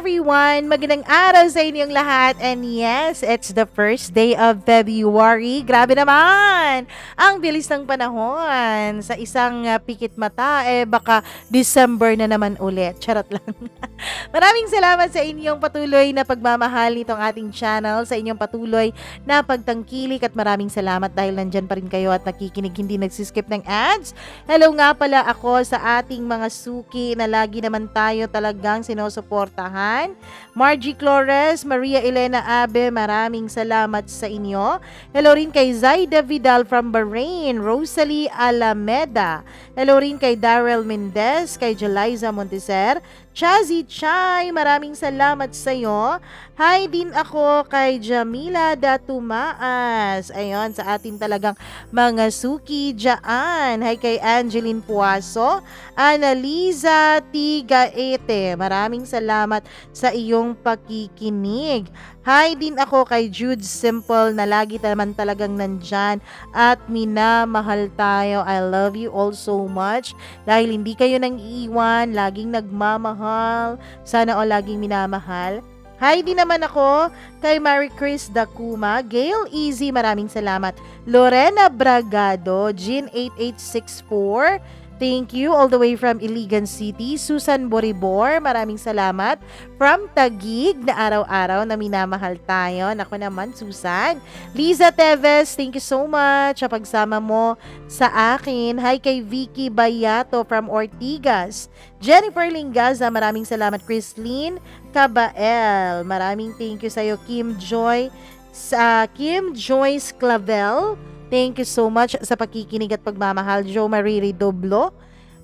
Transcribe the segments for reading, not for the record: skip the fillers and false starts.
everyone! Magandang araw sa inyong lahat. And yes, it's the first day of February. Grabe naman! Ang bilis ng panahon. Sa isang pikit mata, baka December na naman ulit. Charot lang. Maraming salamat sa inyong patuloy na pagmamahal nitong ating channel, sa inyong patuloy na pagtangkilik at maraming salamat dahil nandyan pa rin kayo at nakikinig, hindi nagsiskip ng ads. Hello nga pala ako sa ating mga suki na lagi naman tayo talagang sinusuportahan. Margie Flores, Maria Elena Abe, maraming salamat sa inyo. Hello rin kay Zaida Vidal from Bahrain, Rosalie Alameda. Hello rin kay Darrell Mendez, kay Jeliza Monteser, Chazi Chay, maraming salamat sa iyo. Hi din ako kay Jamila Datumaas. Ayun, sa ating talagang mga suki dyan. Hi kay Angeline Puaso, Annaliza Tigaete. Maraming salamat sa iyong pakikinig. Hi din ako kay Jude Simple na lagi naman talagang nandyan at minamahal tayo. I love you all so much dahil hindi kayo nang iiwan, laging nagmamahal. Sana o laging minamahal. Hi din naman ako kay Mary Chris Dakuma, Gail Easy, maraming salamat. Lorena Bragado, Jean 8864, thank you all the way from Iligan City. Susan Boribor, maraming salamat. From Taguig na araw-araw na minamahal tayo. Naku naman, Susan. Liza Teves, thank you so much sa pagsama mo sa akin. Hi kay Vicky Bayato from Ortigas. Jennifer Lingaza, maraming salamat. Chrislyn Cabael, maraming thank you sa'yo. Kim Joyce Clavel, thank you so much sa pakikinig at pagmamahal. Jo Marie Redoblo,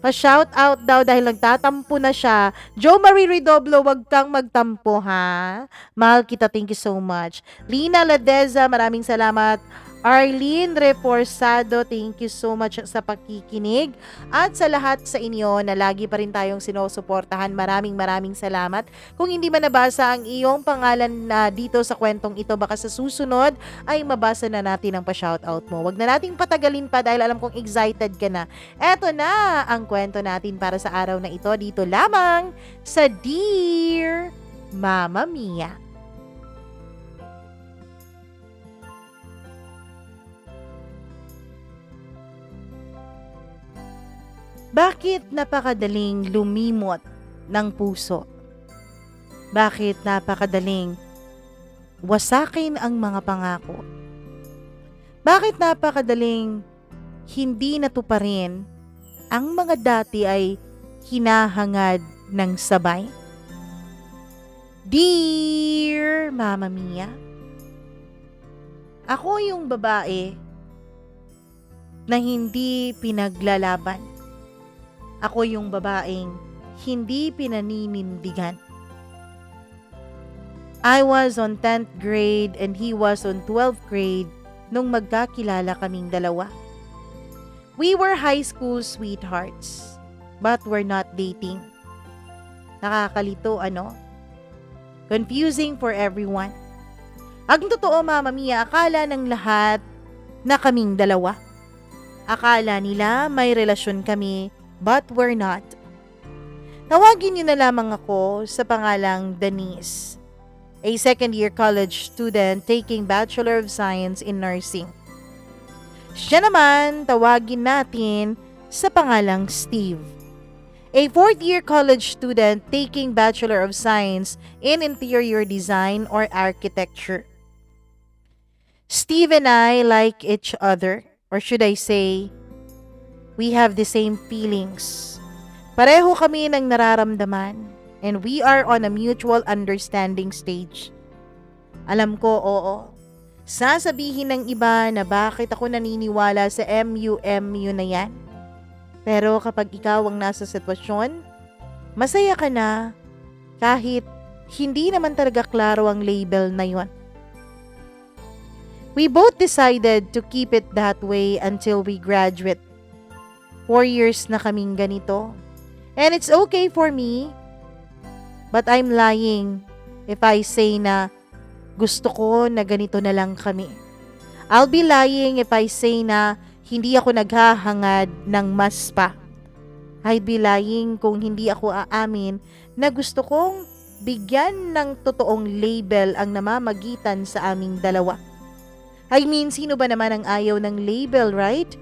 pa-shout out daw dahil nagtatampo na siya. Jo Marie Redoblo, wag kang magtampo ha. Mahal kita, thank you so much. Lina Ladeza, maraming salamat. Arlene Reforzado, thank you so much sa pakikinig. At sa lahat sa inyo na lagi pa rin tayong sinusuportahan, maraming salamat. Kung hindi man nabasa ang iyong pangalan na dito sa kwentong ito, baka sa susunod ay mabasa na natin ang pa-shoutout mo. Wag na nating patagalin pa dahil alam kong excited ka na. Eto na ang kwento natin para sa araw na ito, dito lamang sa Dear Mama Mia. Bakit napakadaling lumimot ng puso? Bakit napakadaling wasakin ang mga pangako? Bakit napakadaling hindi natuparin ang mga dati ay hinahangad ng sabay? Dear Mama Mia, ako yung babae na hindi pinaglalaban. Ako yung babaeng hindi pinaninindigan. I was on 10th grade and he was on 12th grade nung magkakilala kaming dalawa. We were high school sweethearts, but we're not dating. Nakakalito, ano? Confusing for everyone. Ang totoo, Mama Mia, akala ng lahat na kaming dalawa. Akala nila may relasyon kami, but we're not. Tawagin niyo na lamang ako sa pangalang Denise, a second-year college student taking Bachelor of Science in Nursing. Siya naman, tawagin natin sa pangalang Steve, a fourth-year college student taking Bachelor of Science in Interior Design or Architecture. Steve and I like each other, or should I say, we have the same feelings. Pareho kami ng nararamdaman and we are on a mutual understanding stage. Alam ko, oo. Sasabihin ng iba na bakit ako naniniwala sa MU na yan. Pero kapag ikaw ang nasa sitwasyon, masaya ka na kahit hindi naman talaga klaro ang label na yon. We both decided to keep it that way until we graduate. 4 years na kaming ganito. And it's okay for me. But I'm lying if I say na gusto ko na ganito na lang kami. I'll be lying if I say na hindi ako naghahangad ng mas pa. I'd be lying kung hindi ako aamin na gusto kong bigyan ng totoong label ang namamagitan sa aming dalawa. I mean, sino ba naman ang ayaw ng label, right?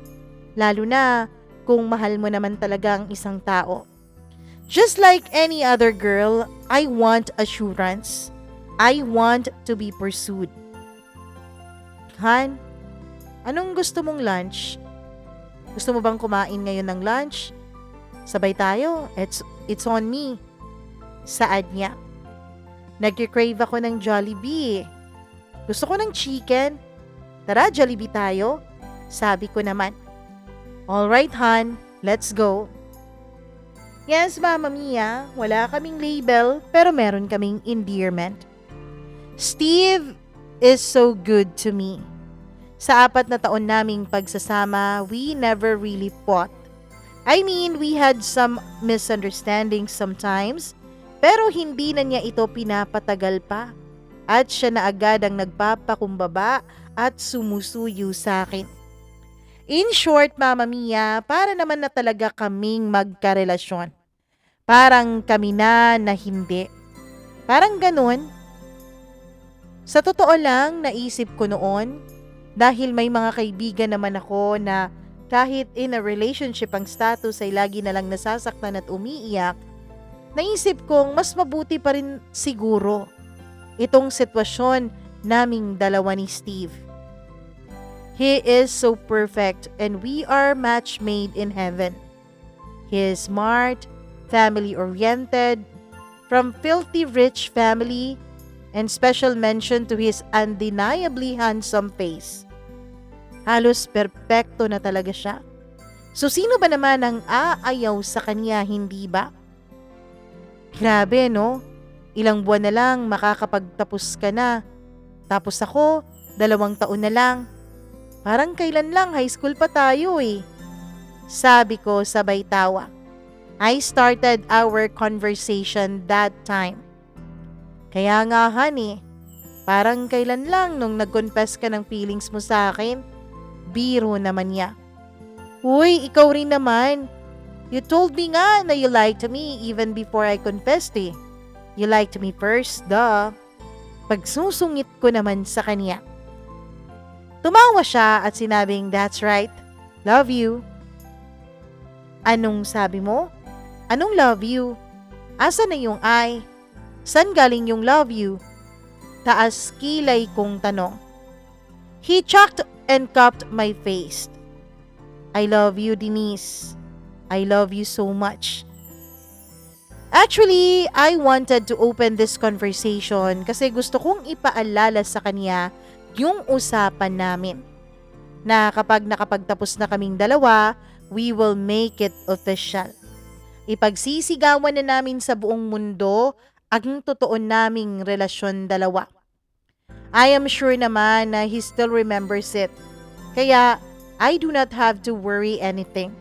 Lalo na kung mahal mo naman talaga ang isang tao. Just like any other girl, I want assurance. I want to be pursued. Han, anong gusto mong lunch? Gusto mo bang kumain ngayon ng lunch? Sabay tayo. It's on me. Saad niya. Nagki-crave ako ng Jollibee. Gusto ko ng chicken. Tara, Jollibee tayo. Sabi ko naman. Alright, Han. Let's go. Yes, Mama Mia. Wala kaming label, pero meron kaming endearment. Steve is so good to me. Sa 4 na taon naming pagsasama, we never really fought. I mean, we had some misunderstandings sometimes, pero hindi na niya ito pinapatagal pa. At siya na agad ang nagpapakumbaba at sumusuyo sa akin. In short, Mama Mia, para naman na talaga kaming magkarelasyon. Parang kami na hindi. Parang ganun. Sa totoo lang, naisip ko noon, dahil may mga kaibigan naman ako na kahit in a relationship ang status ay lagi na lang nasasaktan at umiiyak, naisip kong mas mabuti pa rin siguro itong sitwasyon naming dalawa ni Steve. He is so perfect and we are match made in heaven. He is smart, family-oriented, from filthy rich family, and special mention to his undeniably handsome face. Halos perpekto na talaga siya. So sino ba naman ang aayaw sa kanya, hindi ba? Grabe, no? Ilang buwan na lang makakapagtapos ka na. Tapos ako, 2 taon na lang. Parang kailan lang, high school pa tayo eh. Sabi ko sabay tawa. I started our conversation that time. Kaya nga honey, parang kailan lang nung nag-confess ka ng feelings mo sa akin. Biro naman niya. Uy, ikaw rin naman. You told me nga na you liked me even before I confessed eh. You liked me first, duh. Pagsusungit ko naman sa kanya. Tumawa siya at sinabing, that's right. Love you. Anong sabi mo? Anong love you? Asa na yung I? San galing yung love you? Taas kilay kong tanong. He chucked and cupped my face. I love you, Denise. I love you so much. Actually, I wanted to open this conversation kasi gusto kong ipaalala sa kanya yung usapan namin. Na kapag nakapagtapos na kaming dalawa, we will make it official. Ipagsisigawan na namin sa buong mundo ang totoo naming relasyon dalawa. I am sure naman na he still remembers it. Kaya, I do not have to worry anything.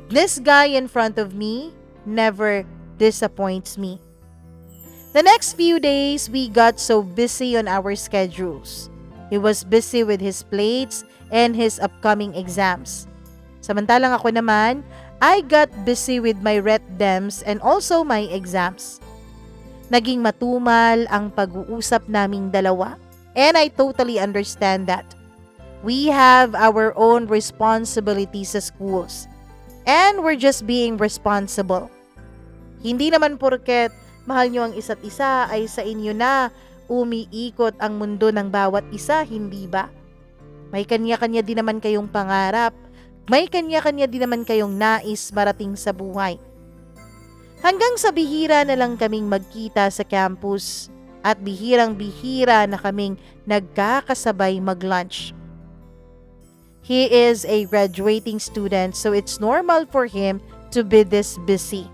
This guy in front of me never disappoints me. The next few days, we got so busy on our schedules. He was busy with his plates and his upcoming exams. Samantalang ako naman, I got busy with my retdems and also my exams. Naging matumal ang pag-uusap naming dalawa. And I totally understand that. We have our own responsibilities sa schools. And we're just being responsible. Hindi naman porket mahal nyo ang isa't isa ay sa inyo na umiikot ang mundo ng bawat isa, hindi ba? May kanya-kanya din naman kayong pangarap. May kanya-kanya din naman kayong nais marating sa buhay. Hanggang sa bihira na lang kaming magkita sa campus at bihirang-bihira na kaming nagkakasabay mag-lunch. He is a graduating student so it's normal for him to be this busy.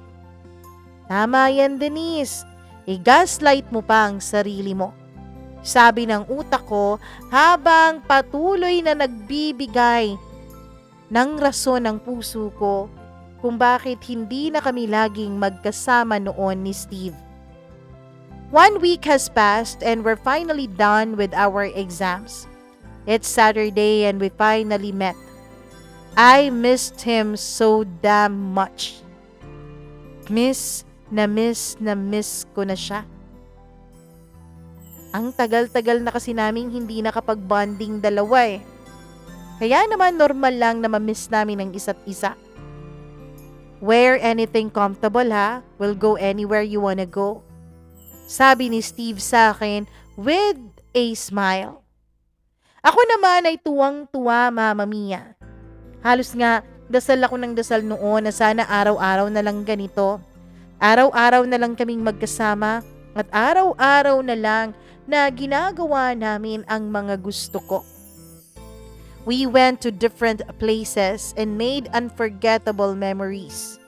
Tama yan, Denise. I-gaslight mo pa ang sarili mo. Sabi ng utak ko habang patuloy na nagbibigay ng rason ng puso ko kung bakit hindi na kami laging magkasama noon ni Steve. 1 week has passed and we're finally done with our exams. It's Saturday and we finally met. I missed him so damn much. Miss, na miss ko na siya. Ang tagal-tagal na kasi naming hindi nakapag-bonding dalawa eh. Kaya naman normal lang na ma-miss namin ang isa't isa. Wear anything comfortable ha. We'll go anywhere you wanna go. Sabi ni Steve sa akin with a smile. Ako naman ay tuwang-tuwa, Mama Mia. Halos nga dasal ako ng dasal noon na sana araw-araw na lang ganito. Araw-araw na lang kaming magkasama at araw-araw na lang na ginagawa namin ang mga gusto ko. We went to different places and made unforgettable memories.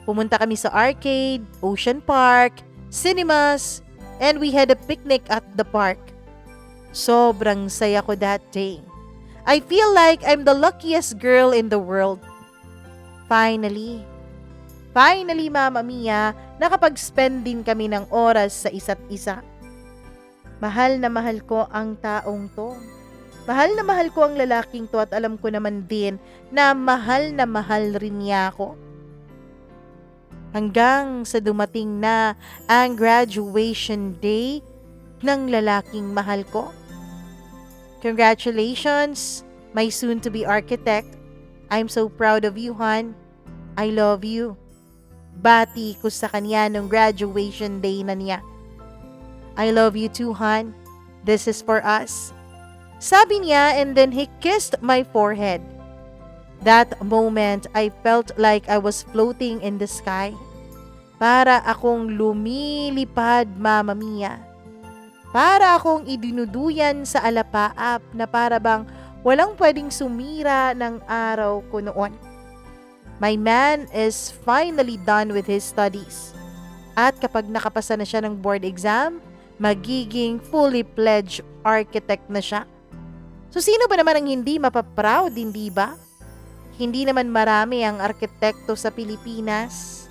Pumunta kami sa arcade, ocean park, cinemas, and we had a picnic at the park. Sobrang saya ko that day. I feel like I'm the luckiest girl in the world. Finally, Mama Mia, nakapag-spend din kami ng oras sa isa't isa. Mahal na mahal ko ang taong to. Mahal na mahal ko ang lalaking to at alam ko naman din na mahal rin niya ako. Hanggang sa dumating na ang graduation day ng lalaking mahal ko. Congratulations, my soon-to-be architect. I'm so proud of you, hon. I love you. Bati ko sa kanya nung graduation day na niya. I love you too, hon. This is for us. Sabi niya and then he kissed my forehead. That moment, I felt like I was floating in the sky. Para akong lumilipad, Mama Mia. Para akong idinuduyan sa alapaap na para bang walang pwedeng sumira ng araw ko noon. My man is finally done with his studies. At kapag nakapasa na siya ng board exam, magiging fully pledged architect na siya. So sino ba naman ang hindi mapaproud, hindi ba? Hindi naman marami ang arkitekto sa Pilipinas.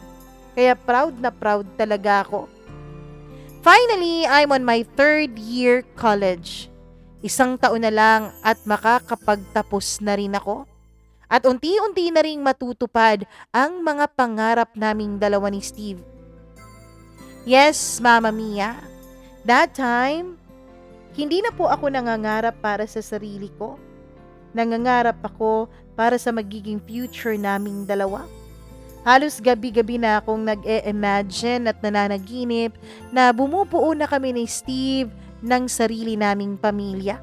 Kaya proud na proud talaga ako. Finally, I'm on my 3rd year college. 1 taon na lang at makakapagtapos na rin ako. At unti-unti na ring matutupad ang mga pangarap naming dalawa ni Steve. Yes, Mama Mia. That time, hindi na po ako nangangarap para sa sarili ko. Nangangarap ako para sa magiging future naming dalawa. Halos gabi-gabi na akong nag-e-imagine at nananaginip na bumubuo na kami ni Steve ng sarili naming pamilya.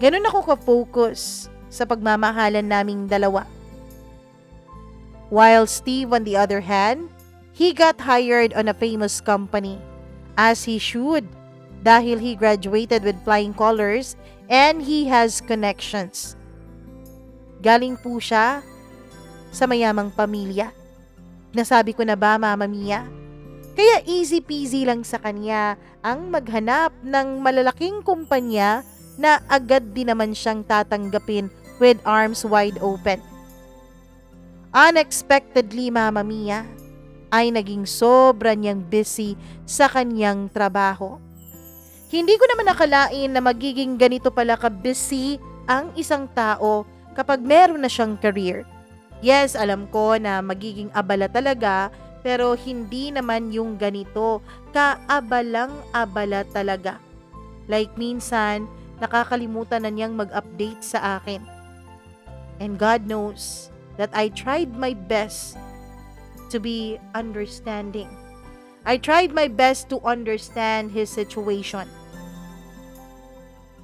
Ganun ako ka-focus sa pagmamahalan naming dalawa. While Steve, on the other hand, he got hired on a famous company, as he should, dahil he graduated with flying colors and he has connections. Galing po siya sa mayamang pamilya. Nasabi ko na ba, Mama Mia? Kaya easy peasy lang sa kanya ang maghanap ng malalaking kumpanya na agad din naman siyang tatanggapin with arms wide open. Unexpectedly, Mama Mia, ay naging sobra niyang busy sa kanyang trabaho. Hindi ko naman nakalain na magiging ganito pala ka-busy ang isang tao kapag meron na siyang career. Yes, alam ko na magiging abala talaga, pero hindi naman yung ganito, kaabalang-abala talaga. Like minsan, nakakalimutan na niyang mag-update sa akin. And God knows that I tried my best to be understanding. I tried my best to understand his situation.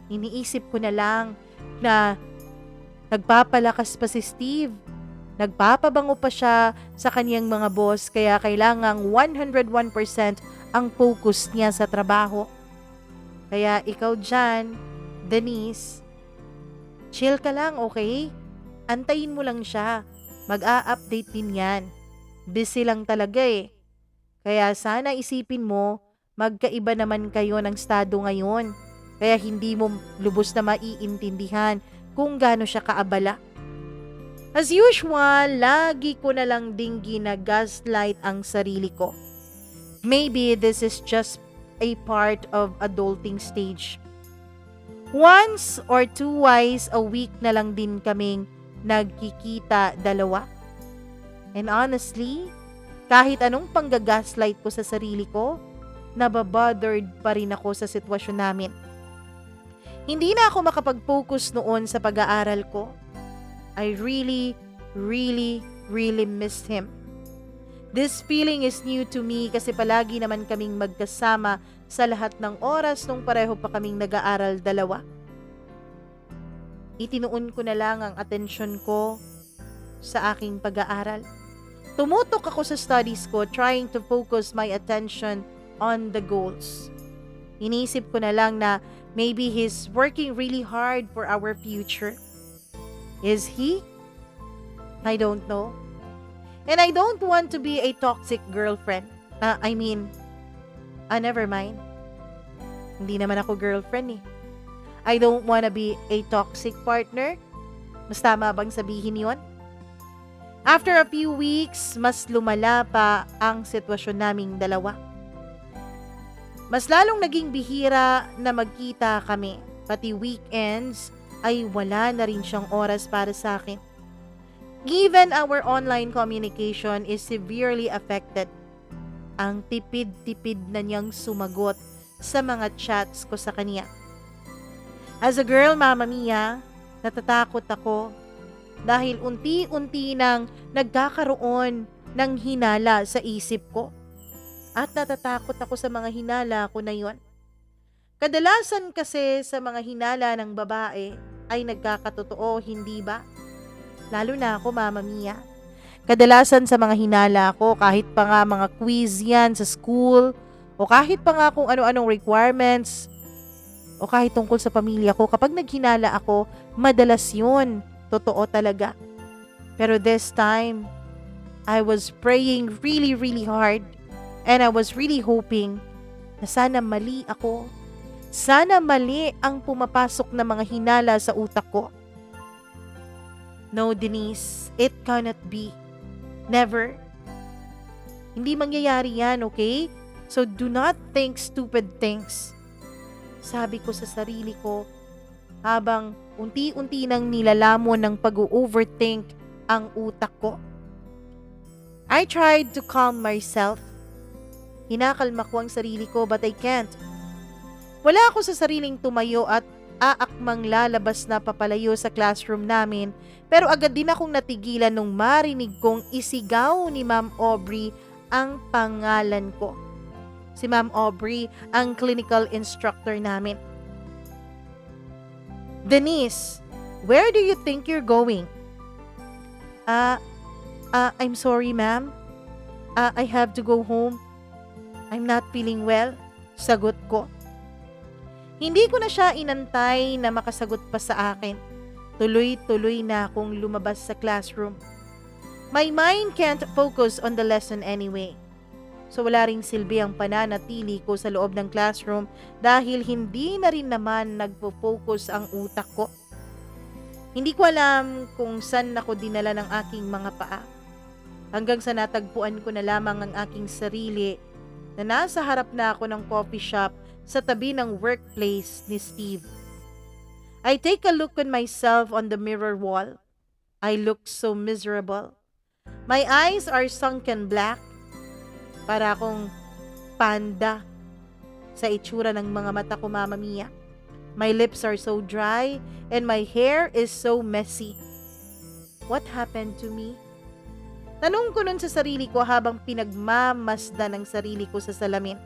Iniisip ko na lang na nagpapalakas pa si Steve. Nagpapabango pa siya sa kanyang mga boss kaya kailangang 101% ang focus niya sa trabaho. Kaya ikaw dyan, Denise, chill ka lang, okay? Antayin mo lang siya. Mag-a-update din yan. Busy lang talaga eh. Kaya sana isipin mo, magkaiba naman kayo ng estado ngayon. Kaya hindi mo lubos na maiintindihan kung gaano siya kaabala. As usual, lagi ko na lang ding gina-gaslight ang sarili ko. Maybe this is just a part of adulting stage. Once or twice a week na lang din kaming nagkikita dalawa. And honestly, Kahit anong panggagaslight ko sa sarili ko, nababothered pa rin ako sa sitwasyon namin. Hindi na ako makapag-focus noon sa pag-aaral ko. I really, really, really missed him. This feeling is new to me kasi palagi naman kaming magkasama sa lahat ng oras nung pareho pa kaming nag-aaral dalawa. Itinuon ko na lang ang atensyon ko sa aking pag-aaral. Tumutok ako sa studies ko, trying to focus my attention on the goals. Inisip ko na lang na maybe he's working really hard for our future. Is he? I don't know. And I don't want to be a toxic girlfriend. Never mind. Hindi naman ako girlfriend eh. I don't wanna be a toxic partner. Mas tama bang sabihin yon? After a few weeks, mas lumala pa ang sitwasyon naming dalawa. Mas lalong naging bihira na magkita kami. Pati weekends ay wala na rin siyang oras para sa akin. Even our online communication is severely affected. Ang tipid-tipid na niyang sumagot sa mga chats ko sa kanya. As a girl, Mama Mia, natatakot ako dahil unti-unti nang nagkakaroon ng hinala sa isip ko. At natatakot ako sa mga hinala ko na yon. Kadalasan kasi sa mga hinala ng babae ay nagkakatotoo, hindi ba? Lalo na ako, Mama Mia. Kadalasan sa mga hinala ko, kahit pa nga mga quiz yan sa school, o kahit pa nga kung ano-anong requirements, o kahit tungkol sa pamilya ko, kapag naghinala ako, madalas yun. Totoo talaga. Pero this time, I was praying really, really hard. And I was really hoping na sana mali ako. Sana mali ang pumapasok na mga hinala sa utak ko. No, Denise, it cannot be. Never. Hindi mangyayari yan, okay? So do not think stupid things. Sabi ko sa sarili ko, habang unti-unti nang nilalamon ng pag-overthink ang utak ko. I tried to calm myself. Hinakalma ko ang sarili ko but I can't. Wala ako sa sariling tumayo at aakmang lalabas na papalayo sa classroom namin, pero agad din akong natigilan nung marinig kong isigaw ni Ma'am Aubrey ang pangalan ko. Si Ma'am Aubrey ang clinical instructor namin. Denise, where do you think you're going? I'm sorry, ma'am. I have to go home. I'm not feeling well. Sagot ko. Hindi ko na siya inantay na makasagot pa sa akin. Tuloy-tuloy na akong lumabas sa classroom. My mind can't focus on the lesson anyway. So wala ring silbi ang pananatili ko sa loob ng classroom dahil hindi na rin naman nagpo-focus ang utak ko. Hindi ko alam kung saan ako dinala ng aking mga paa. Hanggang sa natagpuan ko na lamang ang aking sarili na nasa harap na ako ng coffee shop sa tabi ng workplace ni Steve. I take a look on myself on the mirror wall. I look so miserable. My eyes are sunken black. Para akong panda sa itsura ng mga mata ko, Mama Mia. My lips are so dry and my hair is so messy. What happened to me? Tanong ko nun sa sarili ko habang pinagmamasdan ng sarili ko sa salamin.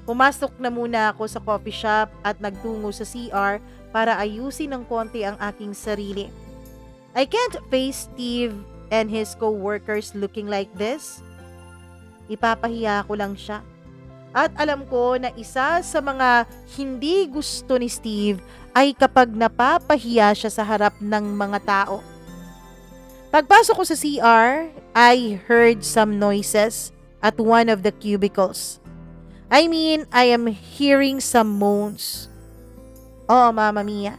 Pumasok na muna ako sa coffee shop at nagtungo sa CR para ayusin ng konti ang aking sarili. I can't face Steve and his co-workers looking like this. Ipapahiya ko lang siya. At alam ko na isa sa mga hindi gusto ni Steve ay kapag napapahiya siya sa harap ng mga tao. Pagpasok ko sa CR, I heard some noises at one of the cubicles. I am hearing some moans. Oo, Mama Mia.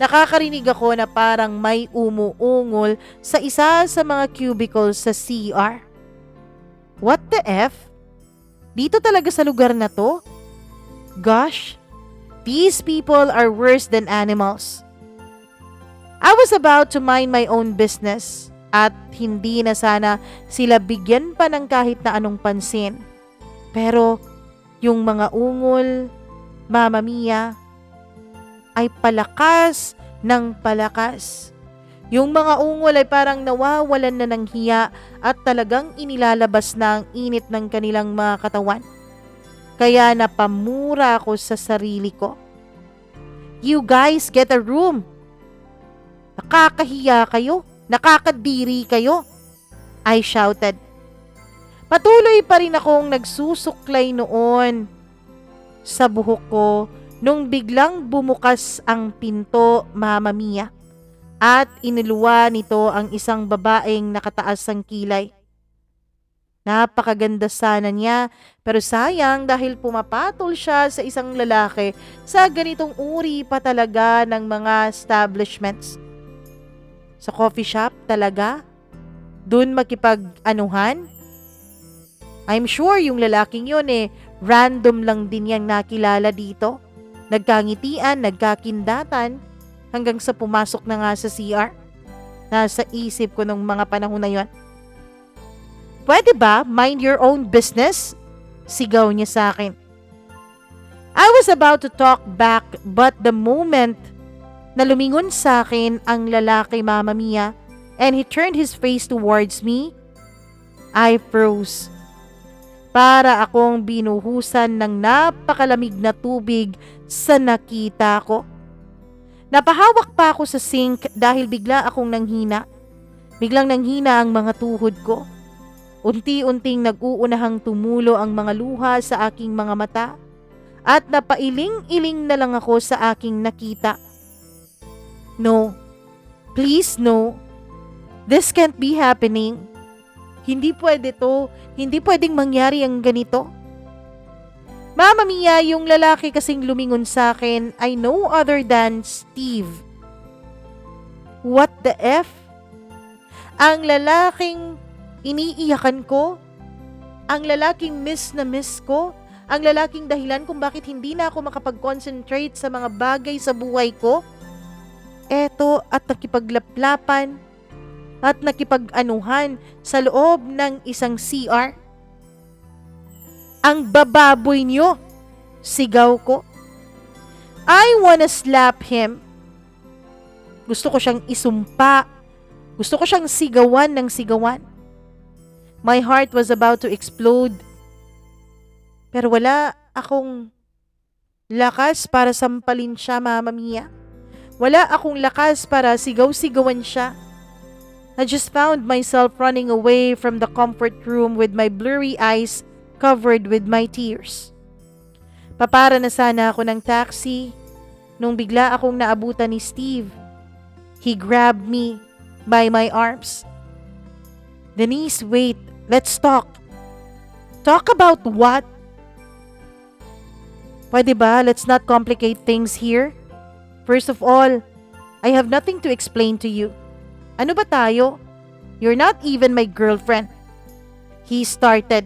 Nakakarinig ako na parang may umuungol sa isa sa mga cubicles sa CR. What the F? Dito talaga sa lugar na to? Gosh, these people are worse than animals. I was about to mind my own business at hindi na sana sila bigyan pa ng kahit na anong pansin. Pero yung mga ungol, Mama Mia, ay palakas ng palakas. Yung mga ungol ay parang nawawalan na ng hiya at talagang inilalabas na ang init ng kanilang mga katawan. Kaya napamura ako sa sarili ko. You guys get a room. Nakakahiya kayo. Nakakadiri kayo. I shouted. Patuloy pa rin akong nagsusuklay noon sa buhok ko nung biglang bumukas ang pinto, Mama Mia, at iniluwa nito ang isang babaeng nakataas ang kilay. Napakaganda sana niya, pero sayang dahil pumapatol siya sa isang lalaki sa ganitong uri pa talaga ng mga establishments. Sa coffee shop talaga? Dun makipag-anuhan? I'm sure yung lalaking yun random lang din yang nakilala dito. Nagkangitian, nagkakindatan, hanggang sa pumasok na nga sa CR. Nasa isip ko nung mga panahon na yun. Pwede ba mind your own business? Sigaw niya sa akin. I was about to talk back but the moment na lumingon sa akin ang lalaki, Mama Mia, and he turned his face towards me, I froze. Para akong binuhusan ng napakalamig na tubig sa nakita ko. Napahawak pa ako sa sink dahil bigla akong nanghina. Biglang nanghina ang mga tuhod ko. Unti-unting nag-uunahang tumulo ang mga luha sa aking mga mata at napailing-iling na lang ako sa aking nakita. No. Please no. This can't be happening. Hindi pwede to. Hindi pwedeng mangyari ang ganito. Mama Mia, yung lalaki kasing lumingon sa akin ay no other than Steve. What the F? Ang lalaking iniiyakan ko? Ang lalaking miss na miss ko? Ang lalaking dahilan kung bakit hindi na ako makapag-concentrate sa mga bagay sa buhay ko? Eto at nakipaglaplapan at nakipag-anuhan sa loob ng isang CR. Ang bababoy niyo, sigaw ko. I wanna slap him. Gusto ko siyang isumpa. Gusto ko siyang sigawan ng sigawan. My heart was about to explode. Pero wala akong lakas para sampalin siya, Mama Mia. Wala akong lakas para sigaw-sigawan siya. I just found myself running away from the comfort room with my blurry eyes covered with my tears. Papara na sana ako ng taxi nung bigla akong naabutan ni Steve. He grabbed me by my arms. Denise, wait. Let's talk. Talk about what? Pwede ba? Let's not complicate things here. First of all, I have nothing to explain to you. Ano ba tayo? You're not even my girlfriend. He started.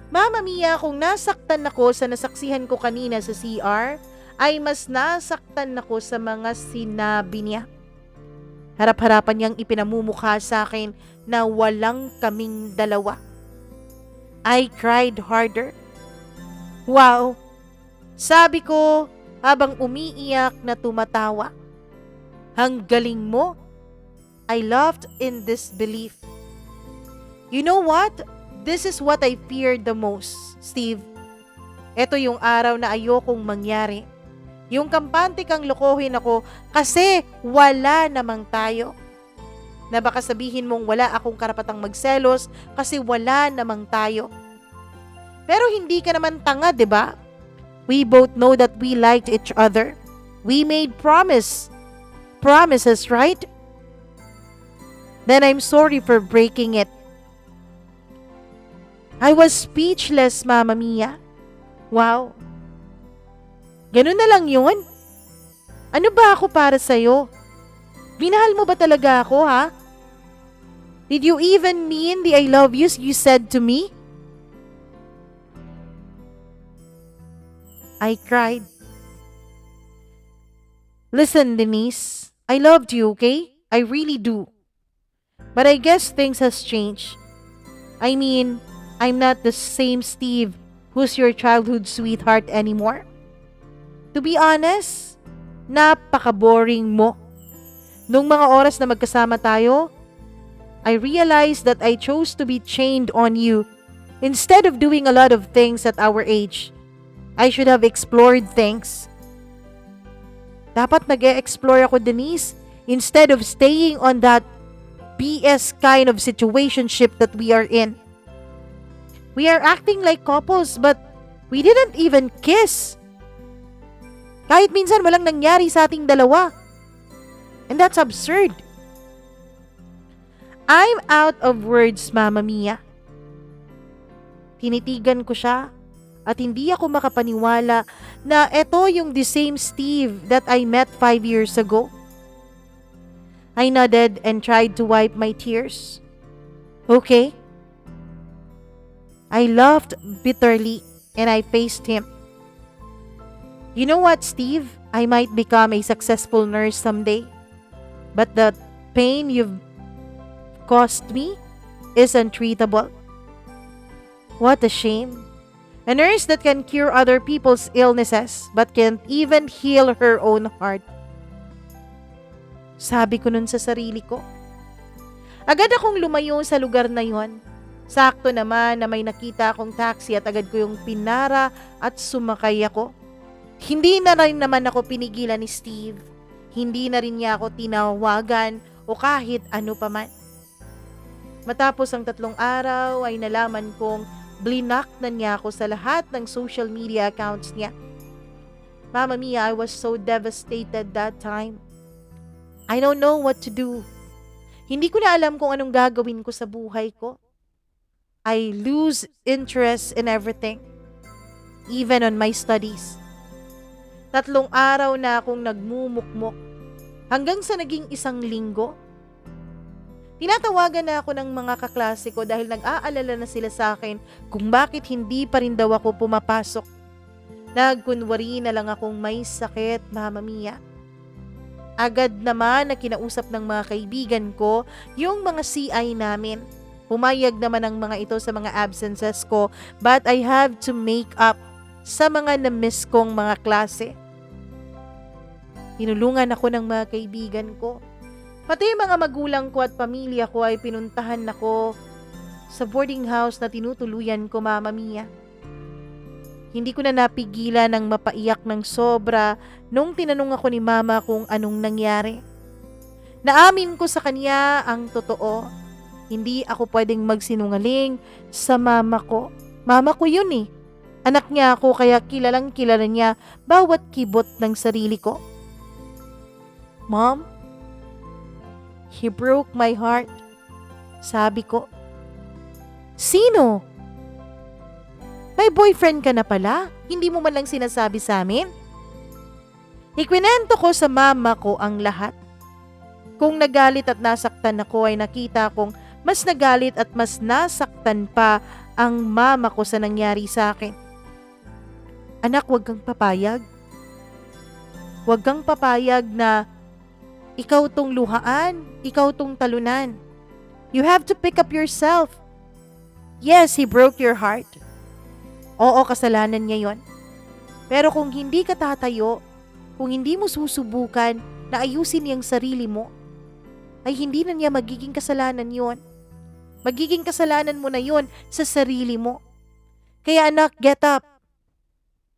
Mama Mia, kung nasaktan ako sa nasaksihan ko kanina sa CR, ay mas nasaktan ako sa mga sinabi niya. Harap-harapan niyang ipinamumukha sa akin na walang kaming dalawa. I cried harder. Wow! Sabi ko habang umiiyak na tumatawa. Ang galing mo! I laughed in disbelief. You know what? This is what I feared the most, Steve. Ito yung araw na ayokong mangyari. Yung kampante kang lokohin ako kasi wala namang tayo. Na baka sabihin mong wala akong karapatang magselos kasi wala namang tayo. Pero hindi ka naman tanga, 'di ba? We both know that we liked each other. We made promises, right? Then I'm sorry for breaking it. I was speechless, Mama Mia. Wow. Ganun na lang yun? Ano ba ako para sa'yo? Minahal mo ba talaga ako, ha? Did you even mean the I love yous you said to me? I cried. Listen, Denise. I loved you, okay? I really do. But I guess things has changed. I mean, I'm not the same Steve who's your childhood sweetheart anymore. To be honest, napaka-boring mo. Nung mga oras na magkasama tayo, I realized that I chose to be chained on you instead of doing a lot of things at our age. I should have explored things. Dapat nag-e-explore ako, Denise, instead of staying on that BS kind of situationship that we are in. We are acting like couples but we didn't even kiss. Kahit minsan walang nangyari sa ating dalawa. And that's absurd. I'm out of words, Mama Mia. Tinitigan ko siya at hindi ako makapaniwala na eto yung the same Steve that I met 5 years ago. I nodded and tried to wipe my tears. Okay. I laughed bitterly and I faced him. You know what, Steve? I might become a successful nurse someday. But the pain you've caused me is untreatable. What a shame. A nurse that can cure other people's illnesses but can't even heal her own heart. Sabi ko nun sa sarili ko. Agad akong lumayo sa lugar na yon. Sakto naman na may nakita akong taxi at agad ko yung pinara at sumakay ako. Hindi na rin naman ako pinigilan ni Steve. Hindi na rin niya ako tinawagan o kahit ano paman. Matapos ang 3 araw ay nalaman kong blinak na niya ako sa lahat ng social media accounts niya. Mama Mia, I was so devastated that time. I don't know what to do. Hindi ko na alam kung anong gagawin ko sa buhay ko. I lose interest in everything, even on my studies. 3 araw na akong nagmumukmok hanggang sa naging 1 linggo. Tinatawagan na ako ng mga kaklase ko dahil nag-aalala na sila sa akin kung bakit hindi pa rin daw ako pumapasok. Nagkunwari na lang akong may sakit, Mama Mia. Agad naman na kinausap ng mga kaibigan ko yung mga CI namin. Pumayag naman ang mga ito sa mga absences ko but I have to make up sa mga na-miss kong mga klase. Tinulungan ako ng mga kaibigan ko. Pati mga magulang ko at pamilya ko ay pinuntahan ako sa boarding house na tinutuluyan ko, Mama Mia. Hindi ko na napigilan ng mapaiyak ng sobra nung tinanong ako ni Mama kung anong nangyari. Naamin ko sa kanya ang totoo. Hindi ako pwedeng magsinungaling sa mama ko. Mama ko yun eh. Anak niya ako kaya kilalang kilala niya bawat kibot ng sarili ko. Mom, he broke my heart. Sabi ko. Sino? May boyfriend ka na pala? Hindi mo man lang sinasabi sa amin? Ikwinento ko sa mama ko ang lahat. Kung nagalit at nasaktan ako ay nakita kong mas nagalit at mas nasaktan pa ang mama ko sa nangyari sa akin. Anak, huwag kang papayag. Huwag kang papayag na ikaw tong luhaan, ikaw tong talunan. You have to pick up yourself. Yes, he broke your heart. Oo, kasalanan niya yon. Pero kung hindi ka tatayo, kung hindi mo susubukan na ayusin niyang sarili mo, ay hindi na niya magiging kasalanan yon. Magiging kasalanan mo na yon sa sarili mo. Kaya anak, get up.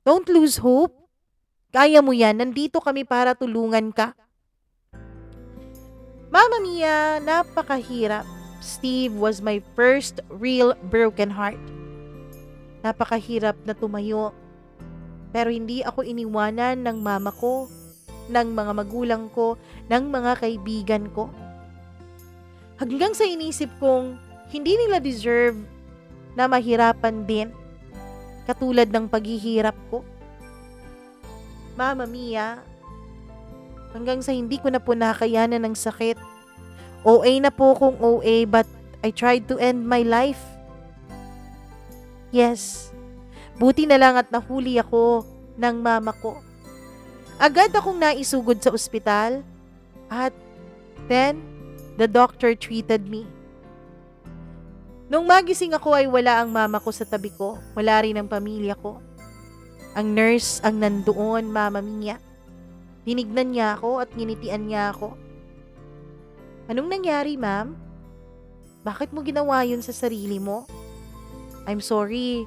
Don't lose hope. Kaya mo yan, nandito kami para tulungan ka. Mama Mia, napakahirap. Steve was my first real broken heart. Napakahirap na tumayo. Pero hindi ako iniwanan ng mama ko, ng mga magulang ko, ng mga kaibigan ko. Hanggang sa inisip kong hindi nila deserve na mahirapan din katulad ng paghihirap ko. Mama Mia, hanggang sa hindi ko na po nakayanan ng sakit. OA na po kung OA but I tried to end my life. Yes, buti na lang at nahuli ako ng mama ko. Agad akong naisugod sa ospital at then the doctor treated me. Nung magising ako ay wala ang mama ko sa tabi ko, wala rin ang pamilya ko. Ang nurse ang nandoon, Mama Mia. Tinignan niya ako at nginitian niya ako. Anong nangyari, ma'am? Bakit mo ginawa yun sa sarili mo? I'm sorry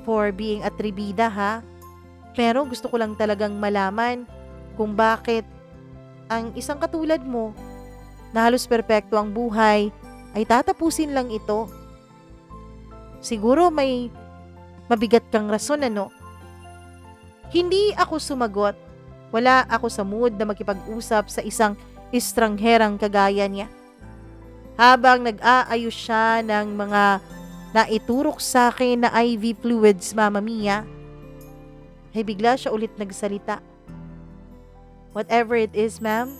for being atribida, ha? Pero gusto ko lang talagang malaman kung bakit ang isang katulad mo na halos perpekto ang buhay ay tatapusin lang ito. Siguro may mabigat kang rason, ano? Hindi ako sumagot. Wala ako sa mood na makipag-usap sa isang estrangherang kagaya niya. Habang nag-aayos siya ng mga naiturok sa akin na IV fluids, Mama Mia, ay bigla siya ulit nagsalita. Whatever it is, ma'am,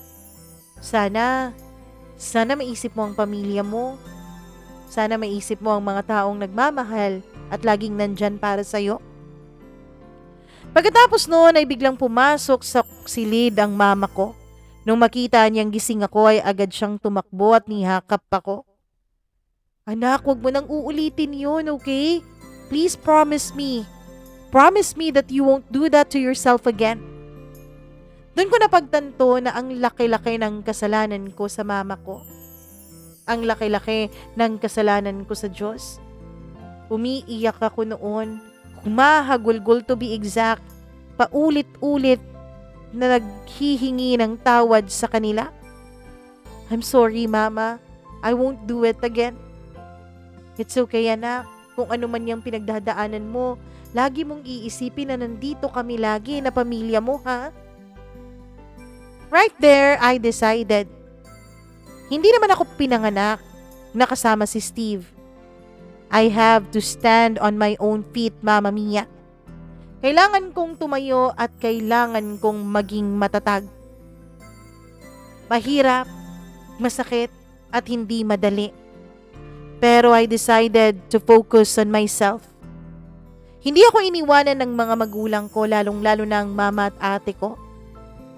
sana maisip mo ang pamilya mo. Sana maisip mo ang mga taong nagmamahal at laging nandyan para sa'yo. Pagkatapos noon ay biglang pumasok sa silid ang mama ko. Nung makita niyang gising ako ay agad siyang tumakbo at nihakap ako. Anak, huwag mo nang uulitin yun, okay? Please promise me. Promise me that you won't do that to yourself again. Doon ko napagtanto na ang laki-laki ng kasalanan ko sa mama ko. Ang laki-laki ng kasalanan ko sa Diyos. Umiiyak ako noon, humahagulgol to be exact, paulit-ulit na naghihingi ng tawad sa kanila. I'm sorry, Mama. I won't do it again. It's okay, anak. Kung ano man yung pinagdadaanan mo, lagi mong iisipin na nandito kami lagi na pamilya mo, ha? Right there, I decided. Hindi naman ako pinanganak na kasama si Steve. I have to stand on my own feet, Mama Mia. Kailangan kong tumayo at kailangan kong maging matatag. Mahirap, masakit, at hindi madali. Pero I decided to focus on myself. Hindi ako iniwanan ng mga magulang ko, lalong-lalo na ang mama at ate ko.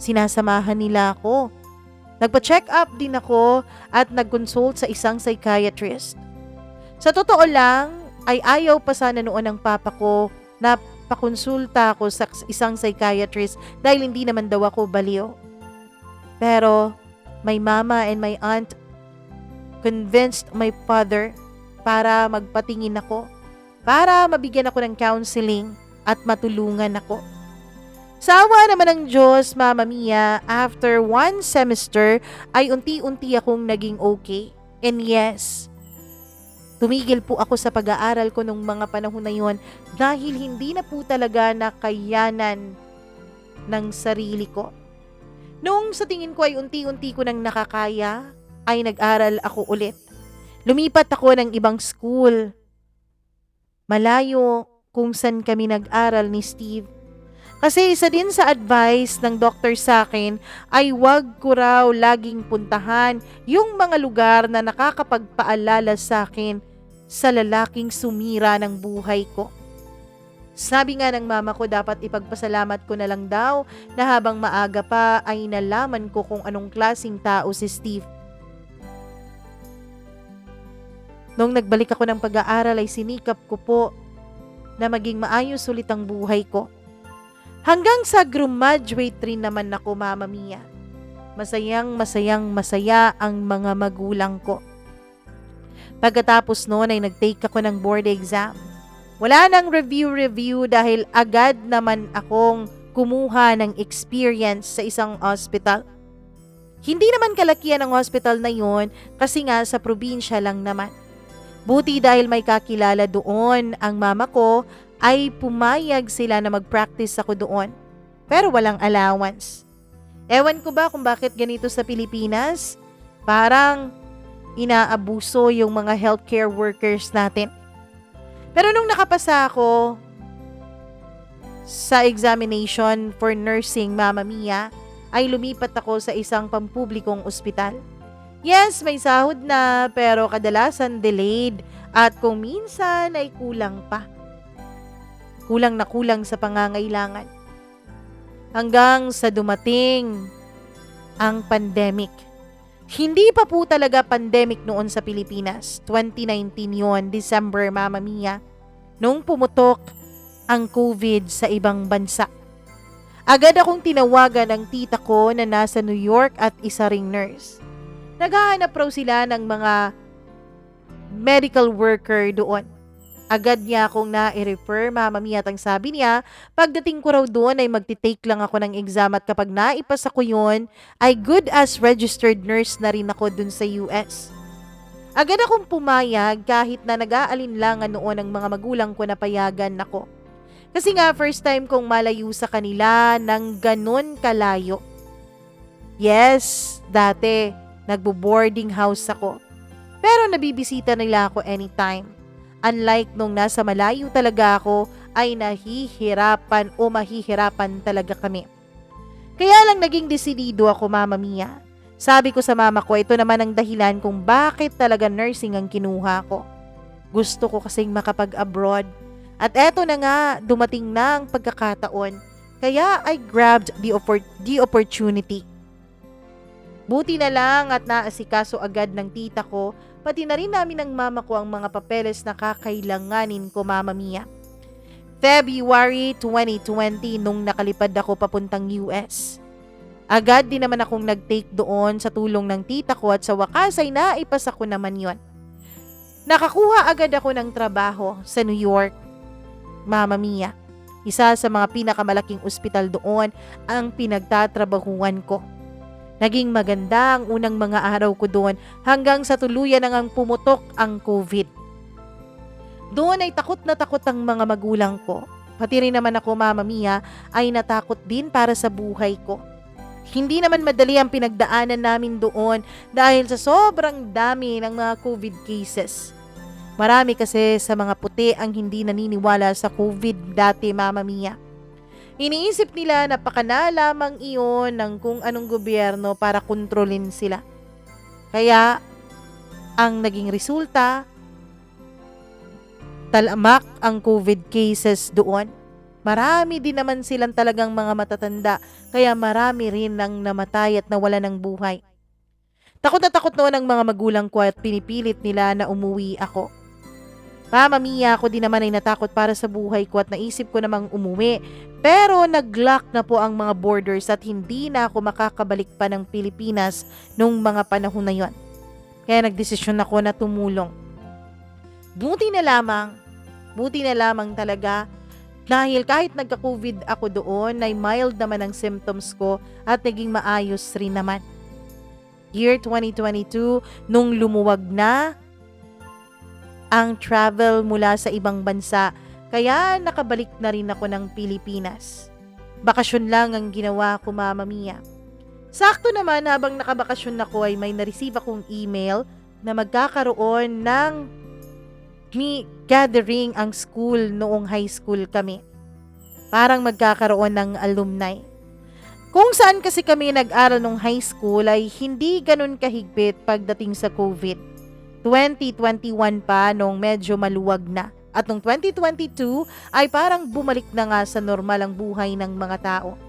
Sinasamahan nila ako. Nagpa-check up din ako at nag-consult sa isang psychiatrist. Sa totoo lang, ay ayaw pa sana noon ng papa ko na pakonsulta ako sa isang psychiatrist dahil hindi naman daw ako baliw. Pero my mama and my aunt convinced my father para magpatingin ako, para mabigyan ako ng counseling at matulungan ako. Sa awa naman ng Diyos, Mama Mia, after 1 semester ay unti-unti akong naging okay. And yes, tumigil po ako sa pag-aaral ko nung mga panahon na yon dahil hindi na po talaga nakayanan ng sarili ko. Noong sa tingin ko ay unti-unti ko nang nakakaya, ay nag-aral ako ulit. Lumipat ako ng ibang school. Malayo kung saan kami nag-aral ni Steve. Kasi isa din sa advice ng doktor sa akin ay wag ko raw laging puntahan yung mga lugar na nakakapagpaalala sa akin sa lalaking sumira ng buhay ko. Sabi nga ng mama ko dapat ipagpasalamat ko na lang daw na habang maaga pa ay nalaman ko kung anong klaseng tao si Steve. Nung nagbalik ako ng pag-aaral ay sinikap ko po na maging maayos ulit ang buhay ko. Hanggang sa graduate rin naman ako, Mama Mia. Masaya ang mga magulang ko. Pagkatapos noon ay nag-take ako ng board exam. Wala nang review dahil agad naman akong kumuha ng experience sa isang hospital. Hindi naman kalakihan ang hospital na yon kasi nga sa probinsya lang naman. Buti dahil may kakilala doon ang mama ko ay pumayag sila na mag-practice ako doon. Pero walang allowance. Ewan ko ba kung bakit ganito sa Pilipinas? Parang inaabuso yung mga healthcare workers natin. Pero nung nakapasa ako sa examination for nursing, Mama Mia, ay lumipat ako sa isang pampublikong ospital. Yes, may sahod na pero kadalasan delayed at kung minsan ay kulang pa. Kulang na kulang sa pangangailangan. Hanggang sa dumating ang pandemic. Hindi pa po talaga pandemic noon sa Pilipinas. 2019 yon, December, Mama Mia, nung pumutok ang COVID sa ibang bansa. Agad akong tinawagan ng tita ko na nasa New York at isa ring nurse. Naghahanap raw sila ng mga medical worker doon. Agad niya akong na-refer, Mama Mia, at ang sabi niya, pagdating ko raw doon ay magti-take lang ako ng exam at kapag naipasa ko yun, ay good as registered nurse na rin ako dun sa US. Agad akong pumayag kahit na nag-aalinlangan noon ang mga magulang ko na payagan ako. Kasi nga first time kong malayo sa kanila ng ganun kalayo. Yes, dati nagbo-boarding house ako. Pero nabibisita nila ako anytime. Unlike nung nasa malayo talaga ako, ay nahihirapan o mahihirapan talaga kami. Kaya lang naging desidido ako, Mama Mia. Sabi ko sa mama ko, ito naman ang dahilan kung bakit talaga nursing ang kinuha ko. Gusto ko kasing makapag-abroad. At eto na nga, dumating na ang pagkakataon. Kaya I grabbed the opportunity. Buti na lang at naasikaso agad ng tita ko, pati na rin namin ng mama ko ang mga papeles na kakailanganin ko, Mama Mia. February 2020 nung nakalipad ako papuntang US. Agad din naman akong nag-take doon sa tulong ng tita ko at sa wakas ay naipasa ko naman yon. Nakakuha agad ako ng trabaho sa New York, Mama Mia. Isa sa mga pinakamalaking ospital doon ang pinagtatrabahuan ko. Naging maganda ang unang mga araw ko doon hanggang sa tuluyan nang pumutok ang COVID. Doon ay takot na takot ang mga magulang ko. Pati rin naman ako, Mama Mia, ay natakot din para sa buhay ko. Hindi naman madali ang pinagdaanan namin doon dahil sa sobrang dami ng mga COVID cases. Marami kasi sa mga puti ang hindi naniniwala sa COVID dati, Mama Mia. Iniisip nila na pakana lamang iyon ng kung anong gobyerno para kontrolin sila. Kaya, ang naging resulta, talamak ang COVID cases doon. Marami din naman silang talagang mga matatanda, kaya marami rin ang namatay at nawala ng buhay. Takot na takot noon ang mga magulang ko at pinipilit nila na umuwi ako. Mama Mia, ako din naman ay natakot para sa buhay ko at naisip ko namang umuwi. Pero nag-lock na po ang mga borders at hindi na ako makakabalik pa ng Pilipinas nung mga panahon na yon. Kaya nagdesisyon ako na tumulong. Buti na lamang talaga dahil kahit nagka-COVID ako doon ay mild naman ang symptoms ko at naging maayos rin naman. Year 2022, nung lumuwag na ang travel mula sa ibang bansa, kaya nakabalik na rin ako ng Pilipinas. Bakasyon lang ang ginawa ko, Mama Mia. Sakto naman habang nakabakasyon ako ay may na-receive akong email na magkakaroon ng gathering ang school noong high school kami. Parang magkakaroon ng alumni. Kung saan kasi kami nag-aral nung high school ay hindi ganun kahigpit pagdating sa COVID. 2021 pa nung medyo maluwag na. At nung 2022 ay parang bumalik na nga sa normal ang buhay ng mga tao.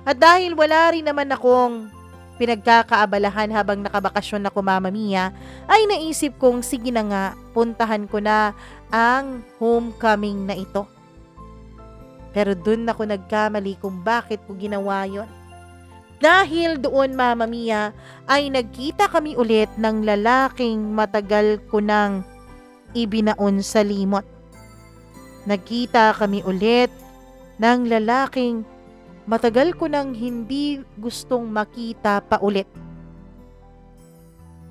At dahil wala rin naman akong pinagkakaabalahan habang nakabakasyon ako, Mama Mia, ay naisip kong sige na nga, puntahan ko na ang homecoming na ito. Pero dun ako nagkamali kung bakit ko ginawa yon. Dahil doon, Mama Mia, ay nagkita kami ulit ng lalaking matagal ko nang ibinaon sa limot. Nagkita kami ulit ng lalaking matagal ko nang hindi gustong makita pa ulit.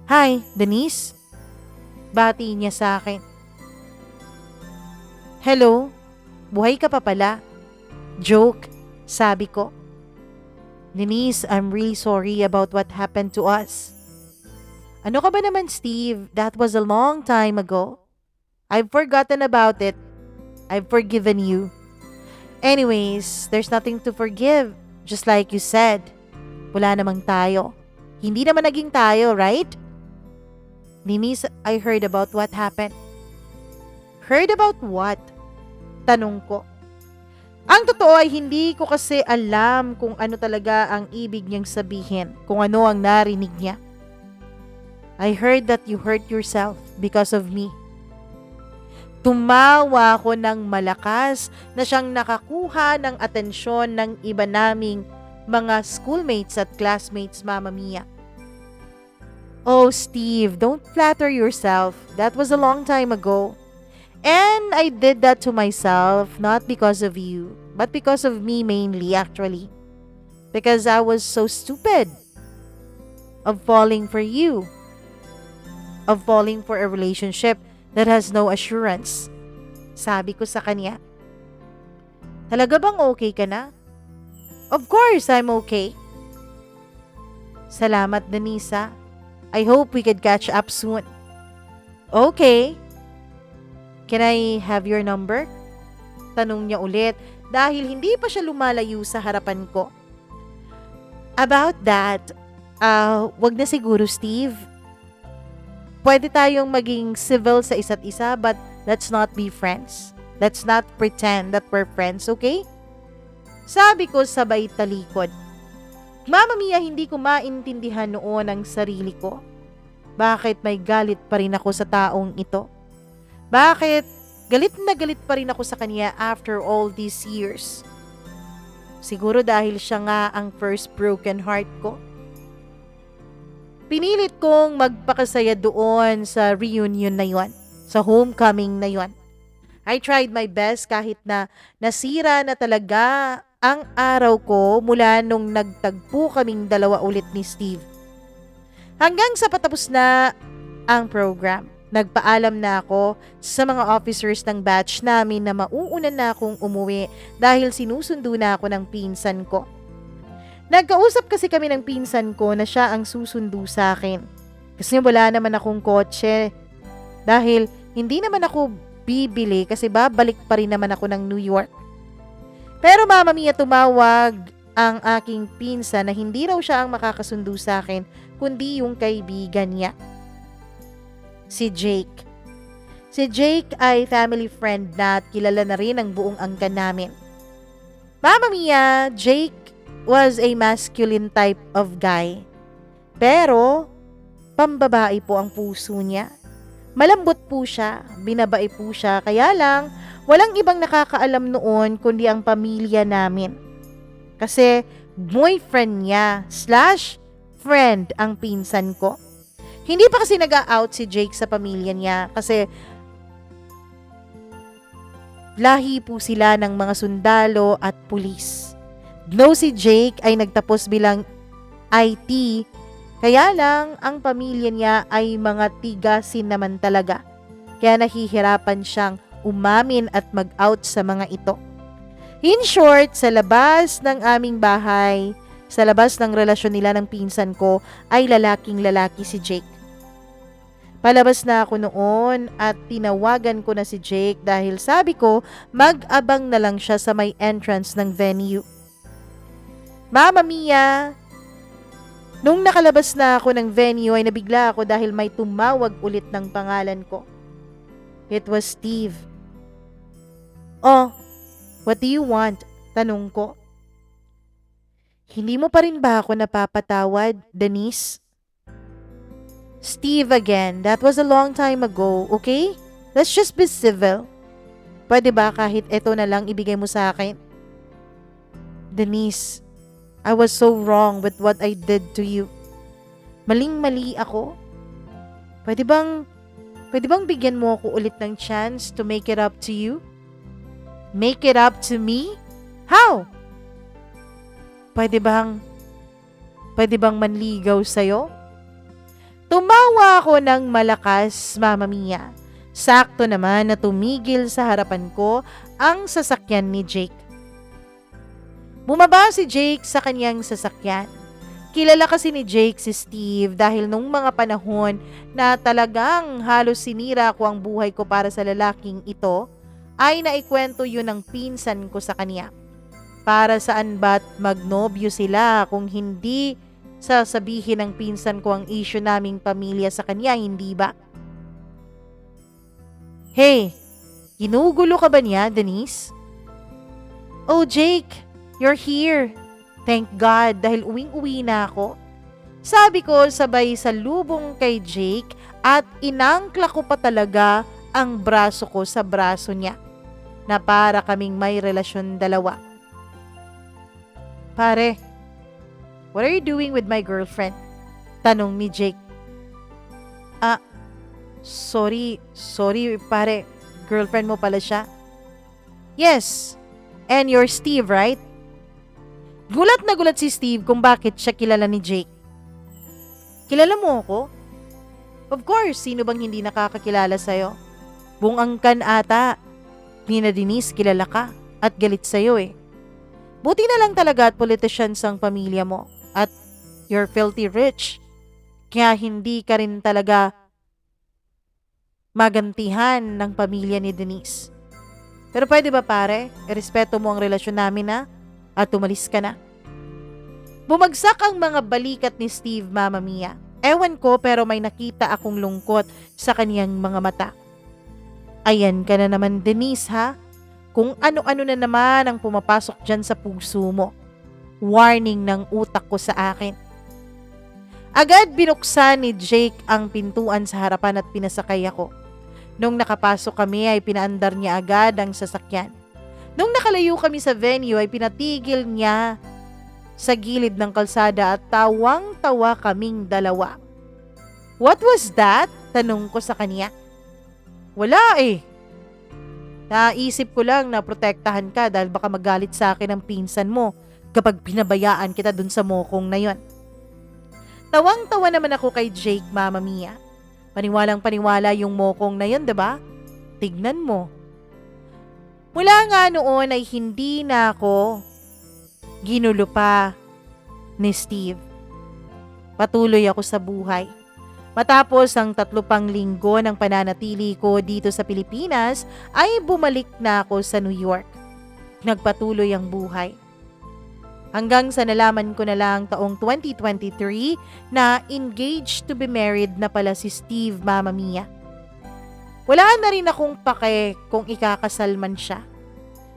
Hi, Denise? Bati niya sa akin. Hello? Buhay ka pa pala? Joke, sabi ko. Denise, I'm really sorry about what happened to us. Ano ka ba naman, Steve? That was a long time ago. I've forgotten about it. I've forgiven you. Anyways, there's nothing to forgive. Just like you said. Wala namang tayo. Hindi naman naging tayo, right? Denise, I heard about what happened. Heard about what? Tanong ko. Ang totoo ay hindi ko kasi alam kung ano talaga ang ibig niyang sabihin, kung ano ang narinig niya. I heard that you hurt yourself because of me. Tumawa ako ng malakas na siyang nakakuha ng atensyon ng iba naming mga schoolmates at classmates, Mama Mia. Oh, Steve, don't flatter yourself. That was a long time ago. And I did that to myself, not because of you, but because of me mainly, actually. Because I was so stupid of falling for you, of falling for a relationship that has no assurance. Sabi ko sa kanya, talaga bang okay ka na? Of course, I'm okay. Salamat, Denisa. I hope we could catch up soon. Okay. Can I have your number? Tanong niya ulit dahil hindi pa siya lumalayo sa harapan ko. About that, wag na siguro, Steve. Pwede tayong maging civil sa isa't isa, but let's not be friends. Let's not pretend that we're friends, okay? Sabi ko sabay talikod. Mama Mia, hindi ko maintindihan noon ang sarili ko. Bakit may galit pa rin ako sa taong ito? Bakit galit na galit pa rin ako sa kanya after all these years? Siguro dahil siya nga ang first broken heart ko. Pinilit kong magpakasaya doon sa reunion na yon, sa homecoming na yon. I tried my best kahit na nasira na talaga ang araw ko mula nung nagtagpo kaming dalawa ulit ni Steve. Hanggang sa patapos na ang program, nagpaalam na ako sa mga officers ng batch namin na mauuna na akong umuwi dahil sinusundo na ako ng pinsan ko. Nagkausap kasi kami ng pinsan ko na siya ang susundo sa akin. Kasi wala naman akong kotse dahil hindi naman ako bibili kasi babalik pa rin naman ako ng New York. Pero Mama Mia, tumawag ang aking pinsan na hindi raw siya ang makakasundo sa akin kundi yung kaibigan niya. Si Jake. Si Jake ay family friend na at kilala na rin ang buong angkan namin. Mama Mia, Jake was a masculine type of guy. Pero pambabae po ang puso niya. Malambot po siya, binabae po siya, kaya lang walang ibang nakakaalam noon kundi ang pamilya namin. Kasi boyfriend niya / friend ang pinsan ko. Hindi pa kasi nag-out si Jake sa pamilya niya kasi lahi po sila ng mga sundalo at pulis. No, si Jake ay nagtapos bilang IT. Kaya lang, ang pamilya niya ay mga tigasin naman talaga. Kaya nahihirapan siyang umamin at mag-out sa mga ito. In short, sa labas ng aming bahay, sa labas ng relasyon nila ng pinsan ko, ay lalaking lalaki si Jake. Palabas na ako noon at tinawagan ko na si Jake dahil sabi ko mag-abang na lang siya sa may entrance ng venue. Mama Mia, nung nakalabas na ako ng venue ay nabigla ako dahil may tumawag ulit ng pangalan ko. It was Steve. Oh, what do you want? Tanong ko. Hindi mo pa rin ba ako napapatawad, Denise? Steve again, that was a long time ago, okay? Let's just be civil. Pwede ba kahit ito na lang ibigay mo sa akin? Denise, I was so wrong with what I did to you. Maling-mali ako. Pwede bang bigyan mo ako ulit ng chance to make it up to you? Make it up to me? How? Pwede bang manligaw sa'yo? Tumawa ako ng malakas, Mama Mia. Sakto naman na tumigil sa harapan ko ang sasakyan ni Jake. Bumaba si Jake sa kanyang sasakyan. Kilala kasi ni Jake si Steve dahil nung mga panahon na talagang halos sinira ko ang buhay ko para sa lalaking ito, ay naikwento yun ng pinsan ko sa kanya. Para saan ba't magnobyo sila kung hindi sasabihin ng pinsan ko ang issue naming pamilya sa kanya, hindi ba? Hey, ginugulo ka ba niya, Denise? Oh, Jake, you're here. Thank God, dahil uwing-uwi na ako. Sabi ko sabay sa lubong kay Jake at inangkla ko pa talaga ang braso ko sa braso niya na para kaming may relasyon dalawa. Pare, what are you doing with my girlfriend? Tanong ni Jake. Ah, sorry pare, girlfriend mo pala siya? Yes, and you're Steve, right? Gulat na gulat si Steve kung bakit siya kilala ni Jake. Kilala mo ako? Of course, sino bang hindi nakakakilala sa'yo? Bungangkan ata. Ni na Denise kilala ka at galit sa'yo eh. Buti na lang talaga at politicians ang pamilya mo at you're filthy rich. Kaya hindi ka rin talaga magantihan ng pamilya ni Denise. Pero pwede ba pare, irespeto mo ang relasyon namin na at umalis ka na? Bumagsak ang mga balikat ni Steve, Mama Mia. Ewan ko pero may nakita akong lungkot sa kaniyang mga mata. Ayan ka na naman Denise ha? Kung ano-ano na naman ang pumapasok dyan sa puso mo. Warning ng utak ko sa akin. Agad binuksan ni Jake ang pintuan sa harapan at pinasakay ako. Nung nakapasok kami ay pinaandar niya agad ang sasakyan. Nung nakalayo kami sa venue ay pinatigil niya sa gilid ng kalsada at tawang-tawa kaming dalawa. What was that? Tanong ko sa kanya. Wala eh. Naisip ko lang na protektahan ka dahil baka magalit sa akin ang pinsan mo kapag pinabayaan kita dun sa mokong na yon. Tawang-tawa naman ako kay Jake, Mama Mia. Paniwalang paniwala yung mokong na yon, diba? Tignan mo. Mula nga noon ay hindi na ako ginulo pa ni Steve. Patuloy ako sa buhay. Matapos ang 3 pang linggo ng pananatili ko dito sa Pilipinas, ay bumalik na ako sa New York. Nagpatuloy ang buhay. Hanggang sa nalaman ko na lang taong 2023 na engaged to be married na pala si Steve, Mama Mia. Wala na rin akong pake kung ikakasal man siya.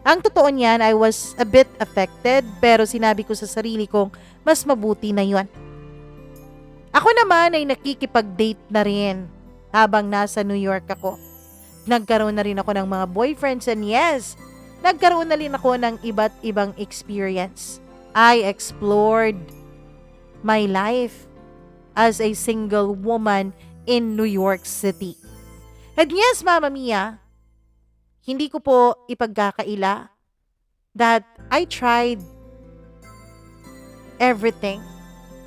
Ang totoo niyan, I was a bit affected pero sinabi ko sa sarili kong mas mabuti na yon. Ako naman ay nakikipag-date na rin habang nasa New York ako. Nagkaroon na rin ako ng mga boyfriends and yes, nagkaroon na rin ako ng iba't ibang experience. I explored my life as a single woman in New York City. And yes, Mama Mia, hindi ko po ipagkakaila that I tried everything,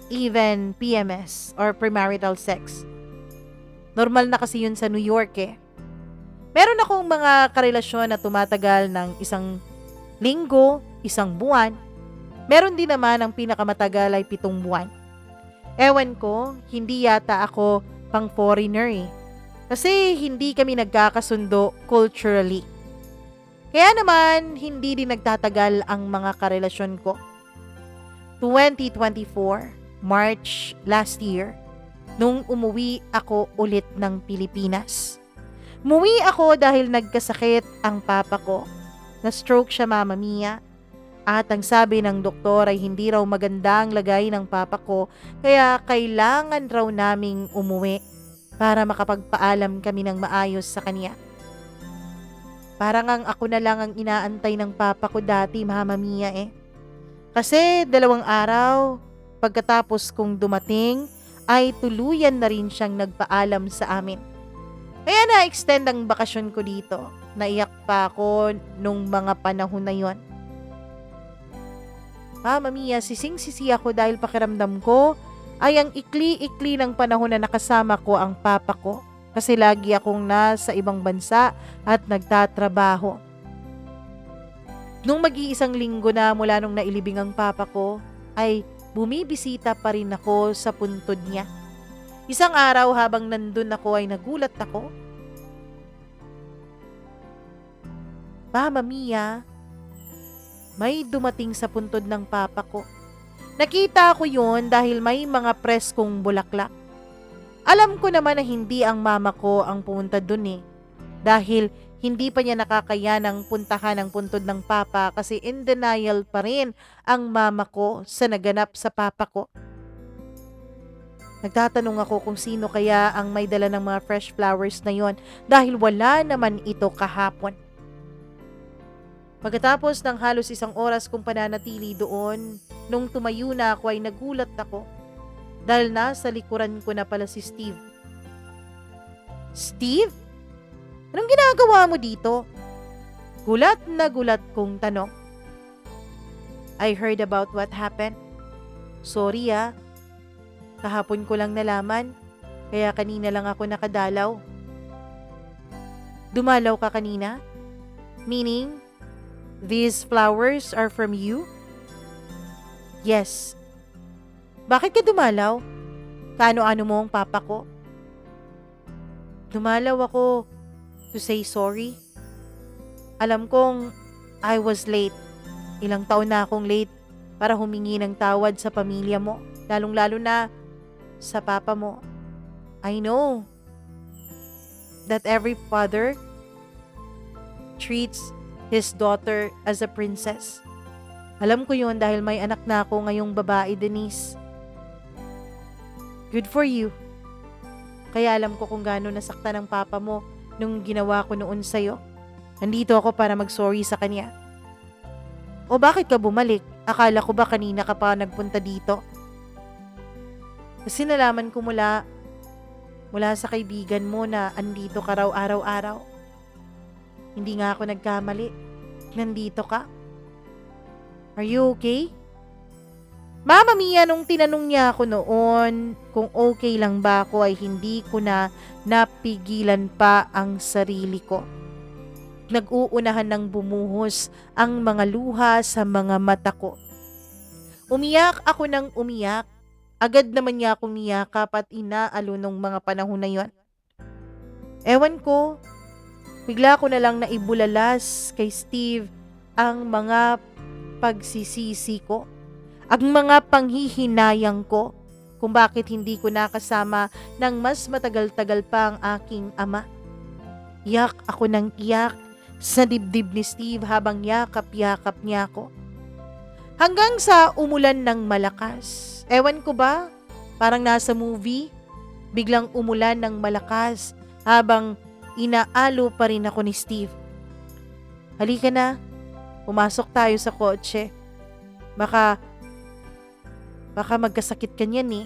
even PMS or premarital sex. Normal na kasi yun sa New York eh. Meron akong mga karelasyon na tumatagal ng 1 linggo, 1 buwan. Meron din naman ang pinakamatagal ay 7 buwan. Ewan ko, hindi yata ako pang foreigner eh. Kasi hindi kami nagkakasundo culturally. Kaya naman, hindi din nagtatagal ang mga karelasyon ko. 2024, March last year, nung umuwi ako ulit ng Pilipinas. Umuwi ako dahil nagkasakit ang papa ko. Na-stroke siya, Mama Mia. At ang sabi ng doktor ay hindi raw magandang lagay ng papa ko, kaya kailangan raw naming umuwi para makapagpaalam kami ng maayos sa kanya. Parang ang ako na lang ang inaantay ng papa ko dati, Mama Mia eh. Kasi 2 araw pagkatapos kong dumating ay tuluyan na rin siyang nagpaalam sa amin. Kaya na-extend ang bakasyon ko dito. Naiyak pa ako nung mga panahon na yon. Mama Mia, sising-sisi ako dahil pakiramdam ko ay ang ikli-ikli ng panahon na nakasama ko ang papa ko. Kasi lagi akong nasa ibang bansa at nagtatrabaho. Nung mag-iisang linggo na mula nung nailibing ang papa ko, ay bumibisita pa rin ako sa puntod niya. Isang araw habang nandun ako ay nagulat ako. Mama Mia, may dumating sa puntod ng papa ko. Nakita ko yun dahil may mga preskong bulaklak. Alam ko naman na hindi ang mama ko ang pumunta dun eh. Dahil hindi pa niya nakakayanang puntahan ang puntod ng papa kasi in denial pa rin ang mama ko sa naganap sa papa ko. Nagtatanong ako kung sino kaya ang may dala ng mga fresh flowers na yon dahil wala naman ito kahapon. Pagkatapos ng halos 1 oras kong pananatili doon, nung tumayo na ako ay nagulat ako dahil nasa likuran ko na pala si Steve. Steve? Anong ginagawa mo dito? Gulat na gulat kong tanong. I heard about what happened. Sorry kahapon ko lang nalaman, kaya kanina lang ako nakadalaw. Dumalaw ka kanina? Meaning, these flowers are from you? Yes. Bakit ka dumalaw? Kaano-ano mo ang papa ko? Dumalaw ako to say sorry. Alam kong I was late. Ilang taon na akong late para humingi ng tawad sa pamilya mo, lalong-lalo na sa papa mo. I know that every father treats his daughter as a princess. Alam ko yun dahil may anak na ako ngayong babae, Denise. Good for you. Kaya alam ko kung gaano nasaktan ng papa mo nung ginawa ko noon sa'yo. Nandito ako para mag-sorry sa kanya. O bakit ka bumalik? Akala ko ba kanina ka pa nagpunta dito? Kasi nalaman ko mula sa kaibigan mo na andito ka raw araw-araw. Hindi nga ako nagkamali. Nandito ka. Are you okay? Mama Mia, nung tinanong niya ako noon kung okay lang ba ako ay hindi ko na napigilan pa ang sarili ko. Nag-uunahan ng bumuhos ang mga luha sa mga mata ko. Umiyak ako ng umiyak. Agad naman niya akong niyakap at inaalo nung mga panahon na yon. Ewan ko, bigla ko na lang naibulalas kay Steve ang mga pagsisisi ko, ang mga panghihinayang ko kung bakit hindi ko nakasama ng mas matagal-tagal pa ang aking ama. Iyak ako ng iyak sa dibdib ni Steve habang yakap-yakap niya ako. Hanggang sa umulan ng malakas. Ewan ko ba, parang nasa movie, biglang umulan ng malakas habang inaalo pa rin ako ni Steve. Halika na, pumasok tayo sa kotse. Baka magkasakit ka niyan eh.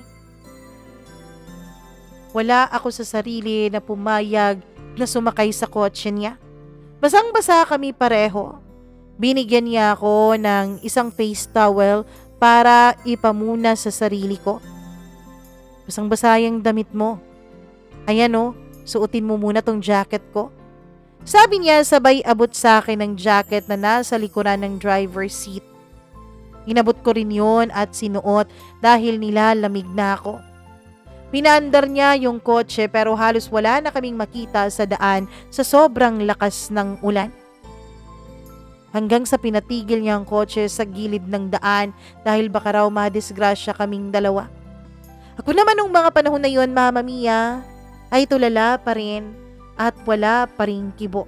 Wala ako sa sarili na pumayag na sumakay sa kotse niya. Basang-basa kami pareho. Binigyan niya ako ng isang face towel para ipamuna sa sarili ko. Basang-basa yung damit mo. Ayan suotin mo muna tong jacket ko. Sabi niya sabay abot sa akin ng jacket na nasa likuran ng driver's seat. Inabot ko rin yun at sinuot dahil nilalamig na ako. Pinaandar niya yung kotse pero halos wala na kaming makita sa daan sa sobrang lakas ng ulan. Hanggang sa pinatigil niya ang kotse sa gilid ng daan dahil baka raw madisgrasya kaming dalawa. Ako naman nung mga panahon na yun, Mama Mia, ay tulala pa rin at wala pa rin kibo.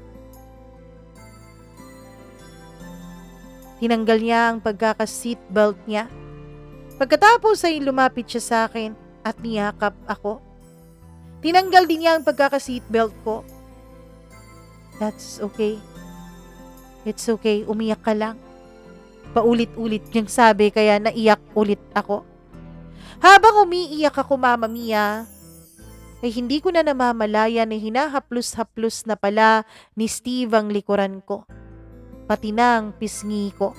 Tinanggal niya ang pagkaka-seatbelt niya. Pagkatapos ay lumapit siya sa akin at niyakap ako. Tinanggal din niya ang pagkaka-seatbelt ko. That's okay. It's okay, umiyak ka lang. Paulit-ulit niyang sabi kaya naiyak ulit ako. Habang umiiyak ako, Mama Mia, ay hindi ko na namamalayan na hinahaplos-haplos na pala ni Steve ang likuran ko. Pati na ang pisngi ko.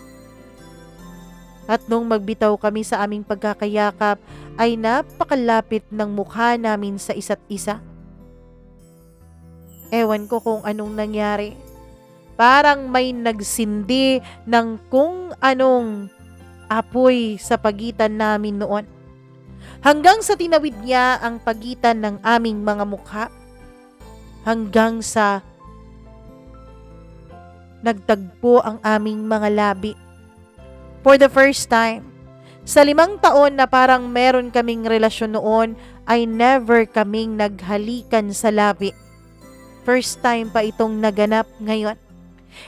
At nung magbitaw kami sa aming pagkakayakap, ay napakalapit ng mukha namin sa isa't isa. Ewan ko kung anong nangyari. Parang may nagsindi ng kung anong apoy sa pagitan namin noon. Hanggang sa tinawid niya ang pagitan ng aming mga mukha. Hanggang sa nagtagpo ang aming mga labi. For the first time, sa 5 taon na parang meron kaming relasyon noon, ay never kaming naghalikan sa labi. First time pa itong naganap ngayon.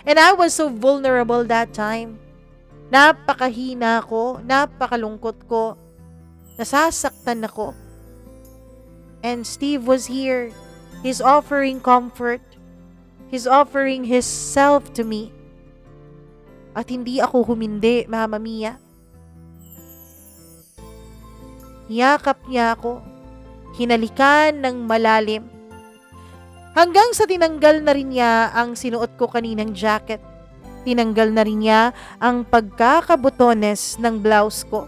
And I was so vulnerable that time. Napakahina ko, napakalungkot ko, nasasaktan ako. And Steve was here. He's offering comfort. He's offering his self to me. At hindi ako humindi, Mama Mia. Yakap niya ako. Hinalikan ng malalim. Hanggang sa tinanggal na rin niya ang sinuot ko kaninang jacket. Tinanggal na rin niya ang pagkakabutones ng blouse ko.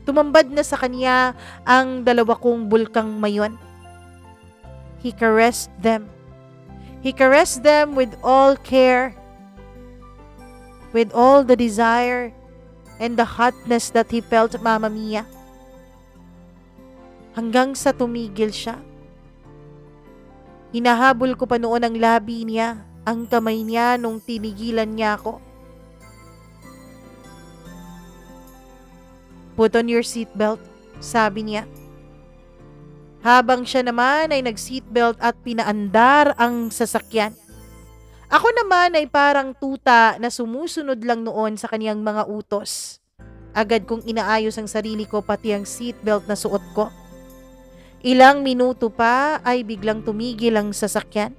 Tumambad na sa kanya ang dalawa kong bulkang mayon. He caressed them. He caressed them with all care, with all the desire and the hotness that he felt, Mama Mia. Hanggang sa tumigil siya. Hinahabol ko pa noon ang labi niya, ang kamay niya nung tinigilan niya ako. Put on your seatbelt, sabi niya. Habang siya naman ay nag-seatbelt at pinaandar ang sasakyan. Ako naman ay parang tuta na sumusunod lang noon sa kaniyang mga utos. Agad kong inaayos ang sarili ko pati ang seatbelt na suot ko. Ilang minuto pa ay biglang tumigil ang sasakyan.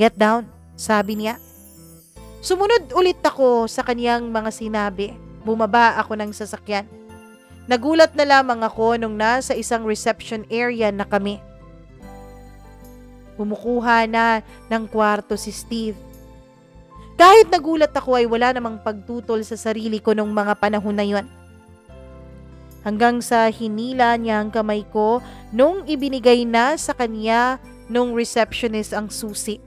Get down, sabi niya. Sumunod ulit ako sa kaniyang mga sinabi. Bumaba ako ng sasakyan. Nagulat na lamang ako nung nasa isang reception area na kami. Bumukuha na ng kwarto si Steve. Kahit nagulat ako ay wala namang pagtutol sa sarili ko nung mga panahon na yon. Hanggang sa hinila niya ang kamay ko nung ibinigay na sa kanya nung receptionist ang susi.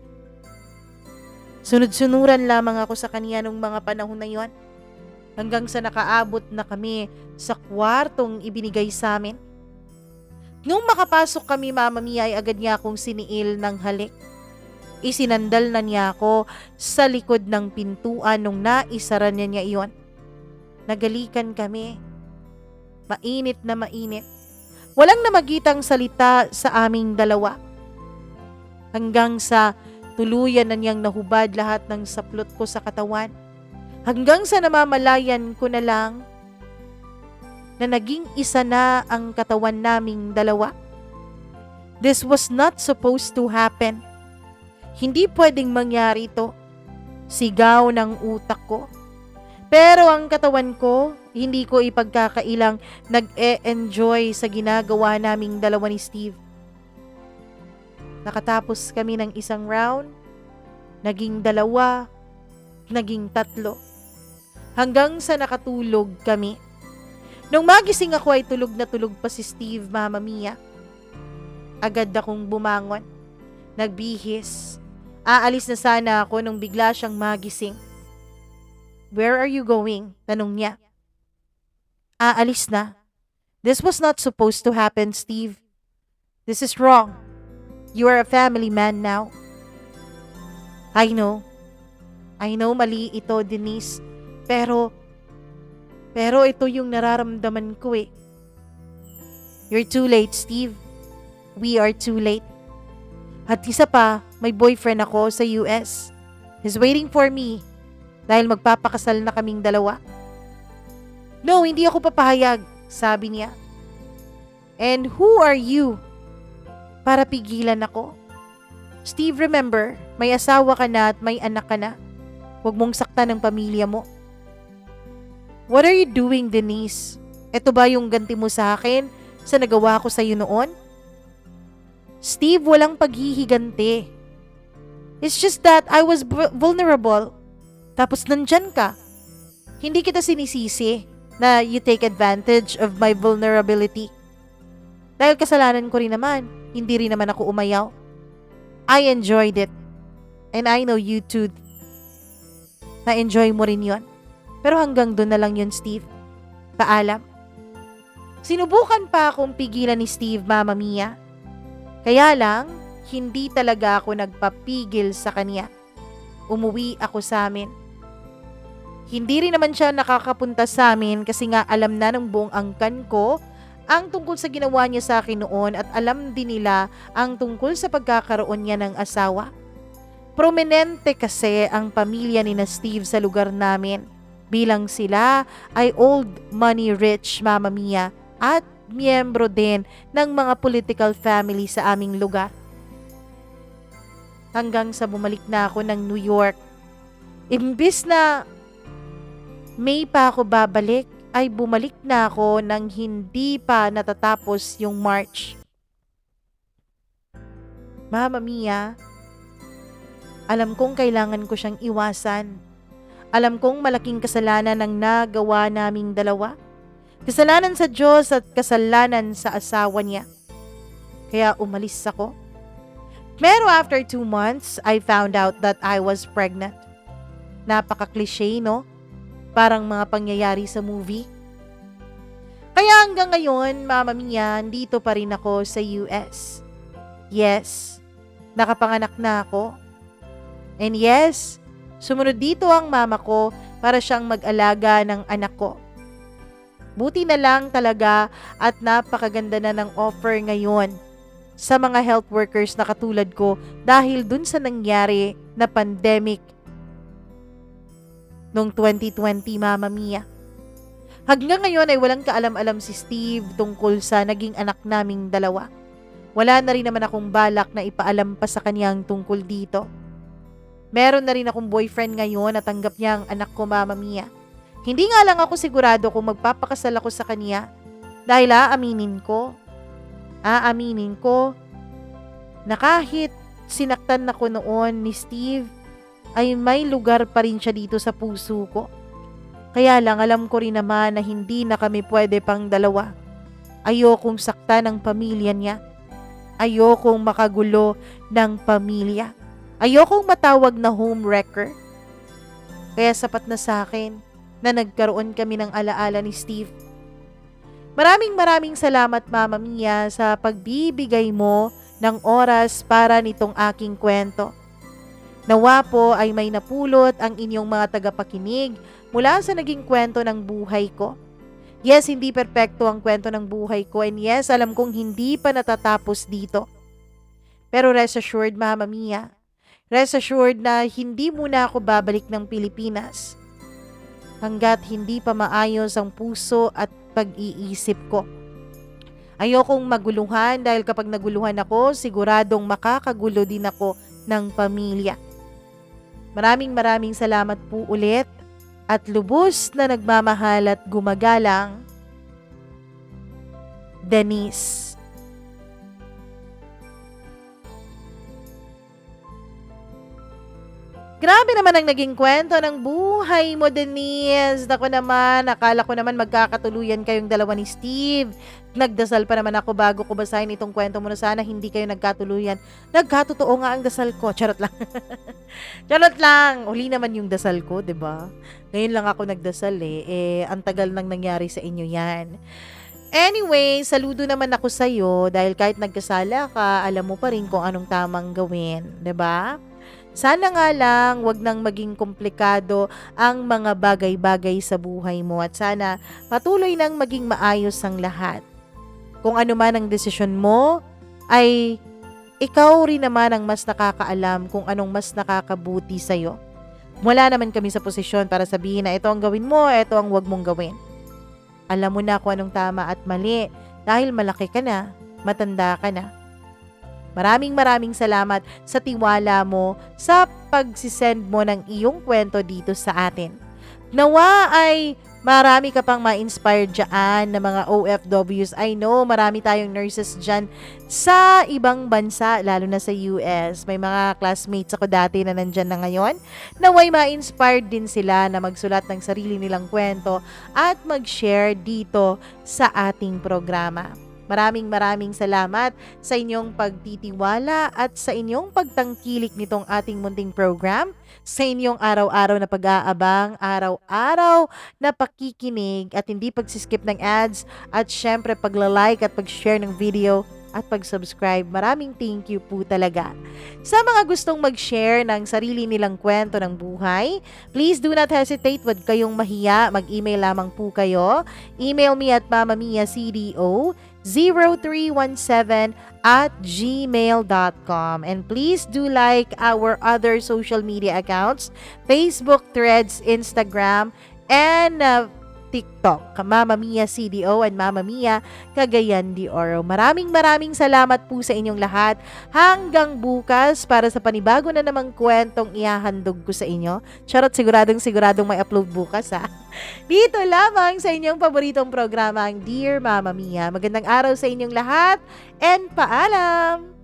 Sunod-sunuran lamang ako sa kanya nung mga panahon na yon. Hanggang sa nakaabot na kami sa kwartong ibinigay sa amin. Nung makapasok kami, Mama Mia, ay agad niya akong siniil ng halik. Isinandal na niya ako sa likod ng pintuan nung naisara niya iyon. Nagalikan kami. Mainit na mainit. Walang namagitang salita sa aming dalawa. Hanggang sa tuluyan na niyang nahubad lahat ng saplot ko sa katawan. Hanggang sa namamalayan ko na lang na naging isa na ang katawan naming dalawa. This was not supposed to happen. Hindi pwedeng mangyari ito. Sigaw ng utak ko. Pero ang katawan ko, hindi ko ipagkakailang nag-e-enjoy sa ginagawa naming dalawa ni Steve. Nakatapos kami ng isang round, naging 2, naging 3. Hanggang sa nakatulog kami. Nung magising ako ay tulog na tulog pa si Steve, Mama Mia. Agad akong bumangon. Nagbihis. Aalis na sana ako nung bigla siyang magising. Where are you going? Tanong niya. Aalis na. This was not supposed to happen, Steve. This is wrong. You are a family man now. I know. I know mali ito, Denise. Pero ito yung nararamdaman ko eh. You're too late, Steve. We are too late. At isa pa, may boyfriend ako sa US. He's waiting for me dahil magpapakasal na kaming dalawa. No, hindi ako papahayag, sabi niya. And who are you para pigilan ako? Steve, remember, may asawa ka na at may anak ka na. Huwag mong saktan ang pamilya mo. What are you doing, Denise? Ito ba yung ganti mo sa akin sa nagawa ko sa'yo noon? Steve, walang paghihiganti. It's just that I was vulnerable. Tapos nandyan ka. Hindi kita sinisisi na you take advantage of my vulnerability. Dahil kasalanan ko rin naman, hindi rin naman ako umayaw. I enjoyed it. And I know you too. Na-enjoy mo rin yon. Pero hanggang doon na lang yun, Steve. Paalam. Sinubukan pa akong pigilan ni Steve, Mama Mia. Kaya lang, hindi talaga ako nagpapigil sa kanya. Umuwi ako sa amin. Hindi rin naman siya nakakapunta sa amin kasi nga alam na ng buong angkan ko ang tungkol sa ginawa niya sa akin noon at alam din nila ang tungkol sa pagkakaroon niya ng asawa. Prominente kasi ang pamilya ni na Steve sa lugar namin bilang sila ay old money rich, Mama Mia, at miyembro din ng mga political family sa aming lugar. Hanggang sa bumalik na ako ng New York. Imbis na May pa ako babalik, ay bumalik na ako nang hindi pa natatapos yung March. Mama Mia, alam kong kailangan ko siyang iwasan. Alam kong malaking kasalanan ang nagawa naming dalawa. Kasalanan sa Diyos at kasalanan sa asawa niya. Kaya umalis ako. Pero after 2 months, I found out that I was pregnant. Napaka-cliche, no? Parang mga pangyayari sa movie. Kaya hanggang ngayon, Mama Mia, dito pa rin ako sa US. Yes, nakapanganak na ako. And yes, sumunod dito ang mama ko para siyang mag-alaga ng anak ko. Buti na lang talaga at napakaganda na ng offer ngayon sa mga health workers na katulad ko dahil dun sa nangyari na pandemic noong 2020, Mama Mia. Hanggang ngayon ay walang kaalam-alam si Steve tungkol sa naging anak naming dalawa. Wala na rin naman akong balak na ipaalam pa sa kanyang tungkol dito. Meron na rin akong boyfriend ngayon at tanggap niya ang anak ko, Mama Mia. Hindi nga lang ako sigurado kung magpapakasal ako sa kanya dahil aaminin ko na kahit sinaktan ako noon ni Steve, ay may lugar pa rin siya dito sa puso ko. Kaya lang alam ko rin naman na hindi na kami pwede pang dalawa. Ayokong sakta ng pamilya niya. Ayokong makagulo ng pamilya. Ayokong matawag na homewrecker. Kaya sapat na sa akin na nagkaroon kami ng alaala ni Steve. Maraming salamat, Mama Mia, sa pagbibigay mo ng oras para nitong aking kwento. Nawa po ay may napulot ang inyong mga tagapakinig mula sa naging kwento ng buhay ko. Yes, hindi perpekto ang kwento ng buhay ko, and yes, alam kong hindi pa natatapos dito. Pero rest assured, Mama Mia, rest assured na hindi muna ako babalik ng Pilipinas hanggat hindi pa maayos ang puso at pag-iisip ko. Ayokong maguluhan dahil kapag naguluhan ako, siguradong makakagulo din ako ng pamilya. Maraming salamat po ulit at lubos na nagmamahal at gumagalang, Denise. Grabe naman ang naging kwento ng buhay mo, Denise. Ako naman, akala ko naman magkakatuluyan kayong dalawa ni Steve. Nagdasal pa naman ako bago ko basahin itong kwento mo na sana hindi kayo nagkatuluyan. Nagkatotoo nga ang dasal ko. Charot lang. Charot lang. Uli naman yung dasal ko, 'di ba? Ngayon lang ako nagdasal ang tagal nang nangyari sa inyo yan. Anyway, saludo naman ako sa'yo dahil kahit nagkasala ka, alam mo pa rin kung anong tamang gawin, 'di ba? Sana nga lang wag nang maging komplikado ang mga bagay-bagay sa buhay mo at sana patuloy nang maging maayos ang lahat. Kung ano man ang desisyon mo, ay ikaw rin naman ang mas nakakaalam kung anong mas nakakabuti sa'yo. Wala naman kami sa posisyon para sabihin na ito ang gawin mo, ito ang wag mong gawin. Alam mo na kung anong tama at mali dahil malaki ka na, matanda ka na. Maraming salamat sa tiwala mo sa pagsisend mo ng iyong kwento dito sa atin. Nawa ay marami ka pang ma-inspired dyan na mga OFWs. I know marami tayong nurses dyan sa ibang bansa, lalo na sa US. May mga classmates ako dati na nandyan na ngayon. Naway ma-inspired din sila na magsulat ng sarili nilang kwento at mag-share dito sa ating programa. Maraming salamat sa inyong pagtitiwala at sa inyong pagtangkilik nitong ating munting program, sa inyong araw-araw na pag-aabang, araw-araw na pakikinig at hindi pagsiskip ng ads at syempre pagla-like at pag-share ng video at pag-subscribe. Maraming thank you po talaga. Sa mga gustong mag-share ng sarili nilang kwento ng buhay, please do not hesitate, wag kayong mahiya, mag-email lamang po kayo. Email me at mamamia.cdo00317@gmail.com. And please do like our other social media accounts, Facebook, Threads, Instagram, and TikTok, Mama Mia CDO and Mama Mia Cagayan de Oro. Maraming salamat po sa inyong lahat. Hanggang bukas para sa panibago na namang kwentong ihahandog ko sa inyo. Charot, siguradong may upload bukas ha. Dito lamang sa inyong paboritong programa, ang Dear Mama Mia. Magandang araw sa inyong lahat and paalam!